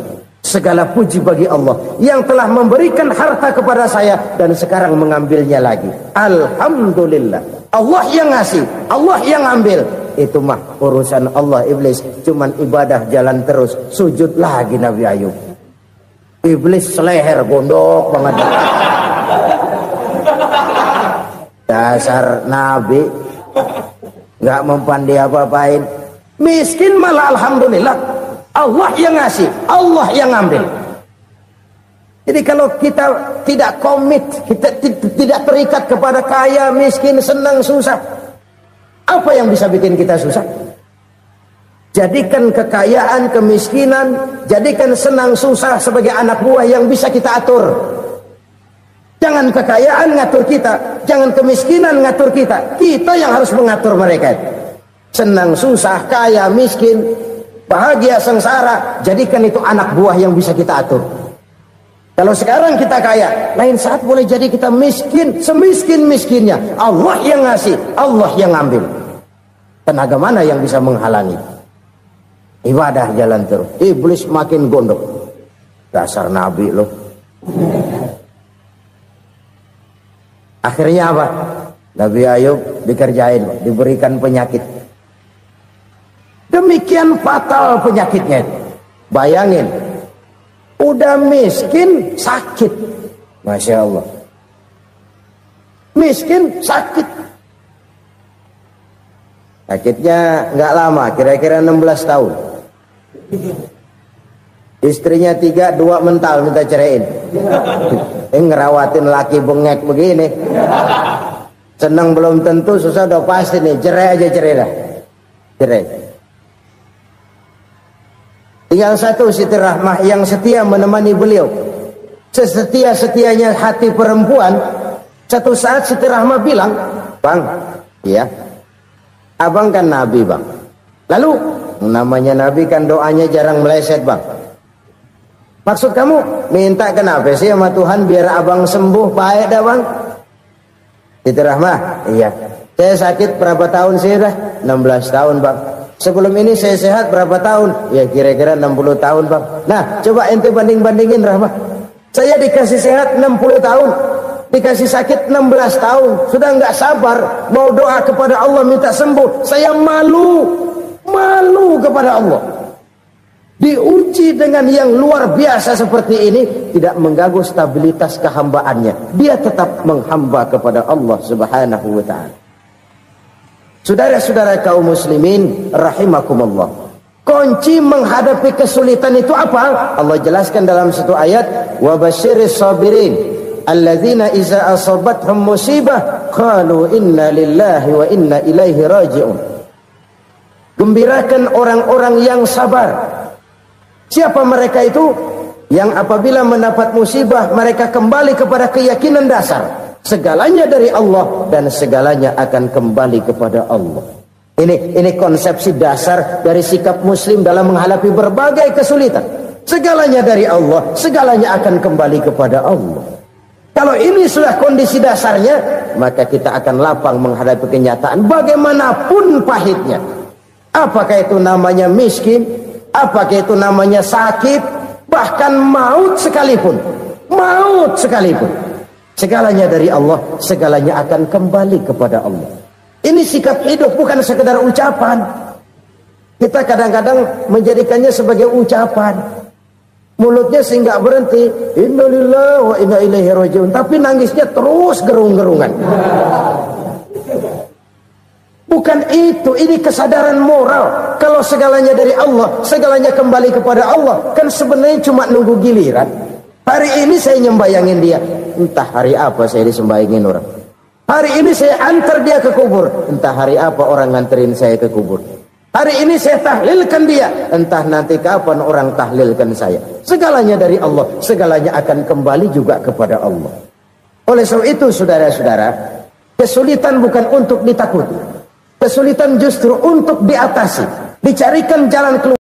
Segala puji bagi Allah yang telah memberikan harta kepada saya dan sekarang mengambilnya lagi. Alhamdulillah. Allah yang ngasih, Allah yang ambil. Itu mah urusan Allah. Iblis cuman ibadah jalan terus, sujud lagi Nabi Ayub. Iblis seleher gondok banget. Dasar Nabi nggak mempan dia apa-apain. Miskin malah alhamdulillah. Allah yang ngasih, Allah yang ambil. Jadi kalau kita tidak komit, kita tidak terikat kepada kaya, miskin, senang, susah, apa yang bisa bikin kita susah? Jadikan kekayaan, kemiskinan, jadikan senang, susah sebagai anak buah yang bisa kita atur. Jangan kekayaan ngatur kita, jangan kemiskinan ngatur kita. Kita yang harus mengatur mereka. Senang, susah, kaya, miskin, bahagia, sengsara, jadikan itu anak buah yang bisa kita atur. Kalau sekarang kita kaya, lain saat boleh jadi kita miskin, semiskin-miskinnya. Allah yang ngasih, Allah yang ambil. Tenaga mana yang bisa menghalangi? Ibadah jalan terus. Iblis makin gondok. Dasar Nabi loh. Akhirnya apa? Nabi Ayub dikerjain, diberikan penyakit. Demikian fatal penyakitnya. Bayangin, udah miskin sakit. Masya Allah. Miskin sakit. Sakitnya nggak lama, kira-kira 16 tahun. Istrinya 3, 2 mental minta ceraiin. Ngerawatin laki bengek begini. Senang belum tentu, susah udah pasti nih. Cerai aja, cerai dah. Cerai. Tinggal satu Siti Rahmah yang setia menemani beliau. Sesetia-setianya hati perempuan. Satu saat Siti Rahmah bilang, "Bang, ya, abang kan Nabi, Bang. Lalu, namanya Nabi kan doanya jarang meleset, Bang. Maksud kamu minta kenapa sih sama Tuhan biar abang sembuh baik dah, Bang?" Siti Rahmah, "Iya. Saya sakit berapa tahun sih dah?" 16 tahun, Bang. "Sebelum ini saya sehat berapa tahun?" "Ya kira-kira 60 tahun, Bang." "Nah, coba ente banding-bandingin, Rahmah. Saya dikasih sehat 60 tahun, dikasih sakit 16 tahun. Sudah nggak sabar mau doa kepada Allah minta sembuh. Saya malu kepada Allah. Diuji dengan yang luar biasa seperti ini, tidak mengganggu stabilitas kehambaannya. Dia tetap menghamba kepada Allah Subhanahu wa ta'ala." Saudara-saudara kaum muslimin rahimakumullah. Kunci menghadapi kesulitan itu apa? Allah jelaskan dalam satu ayat, "Wa basyiris sabirin alladzina iza asabathum musibah qalu inna lillahi wa inna ilaihi raji'un." Gembirakan orang-orang yang sabar. Siapa mereka itu? yang apabila mendapat musibah mereka kembali kepada keyakinan dasar segalanya dari Allah dan segalanya akan kembali kepada Allah. Ini konsepsi dasar dari sikap muslim dalam menghadapi berbagai kesulitan. Segalanya dari Allah, segalanya akan kembali kepada Allah. Kalau ini sudah kondisi dasarnya, maka kita akan lapang menghadapi kenyataan bagaimanapun pahitnya. Apakah itu namanya miskin, apakah itu namanya sakit, bahkan maut sekalipun. Maut sekalipun. Segalanya dari Allah, segalanya akan kembali kepada Allah. Ini sikap hidup, bukan sekedar ucapan. Kita kadang-kadang menjadikannya sebagai ucapan. Mulutnya sih nggak berhenti, innalillahi wa inna ilaihi rajiun, tapi nangisnya terus gerung-gerungan. Bukan itu, ini kesadaran moral. Kalau segalanya dari Allah, segalanya kembali kepada Allah, kan sebenarnya cuma nunggu giliran. Hari ini saya nyembayangin dia, entah hari apa saya disembayangin orang. Hari ini saya antar dia ke kubur, entah hari apa orang nganterin saya ke kubur. Hari ini saya tahlilkan dia, entah nanti kapan orang tahlilkan saya. Segalanya dari Allah, segalanya akan kembali juga kepada Allah. Oleh sebab itu saudara-saudara, kesulitan bukan untuk ditakuti. Kesulitan justru untuk diatasi. Dicarikan jalan keluar.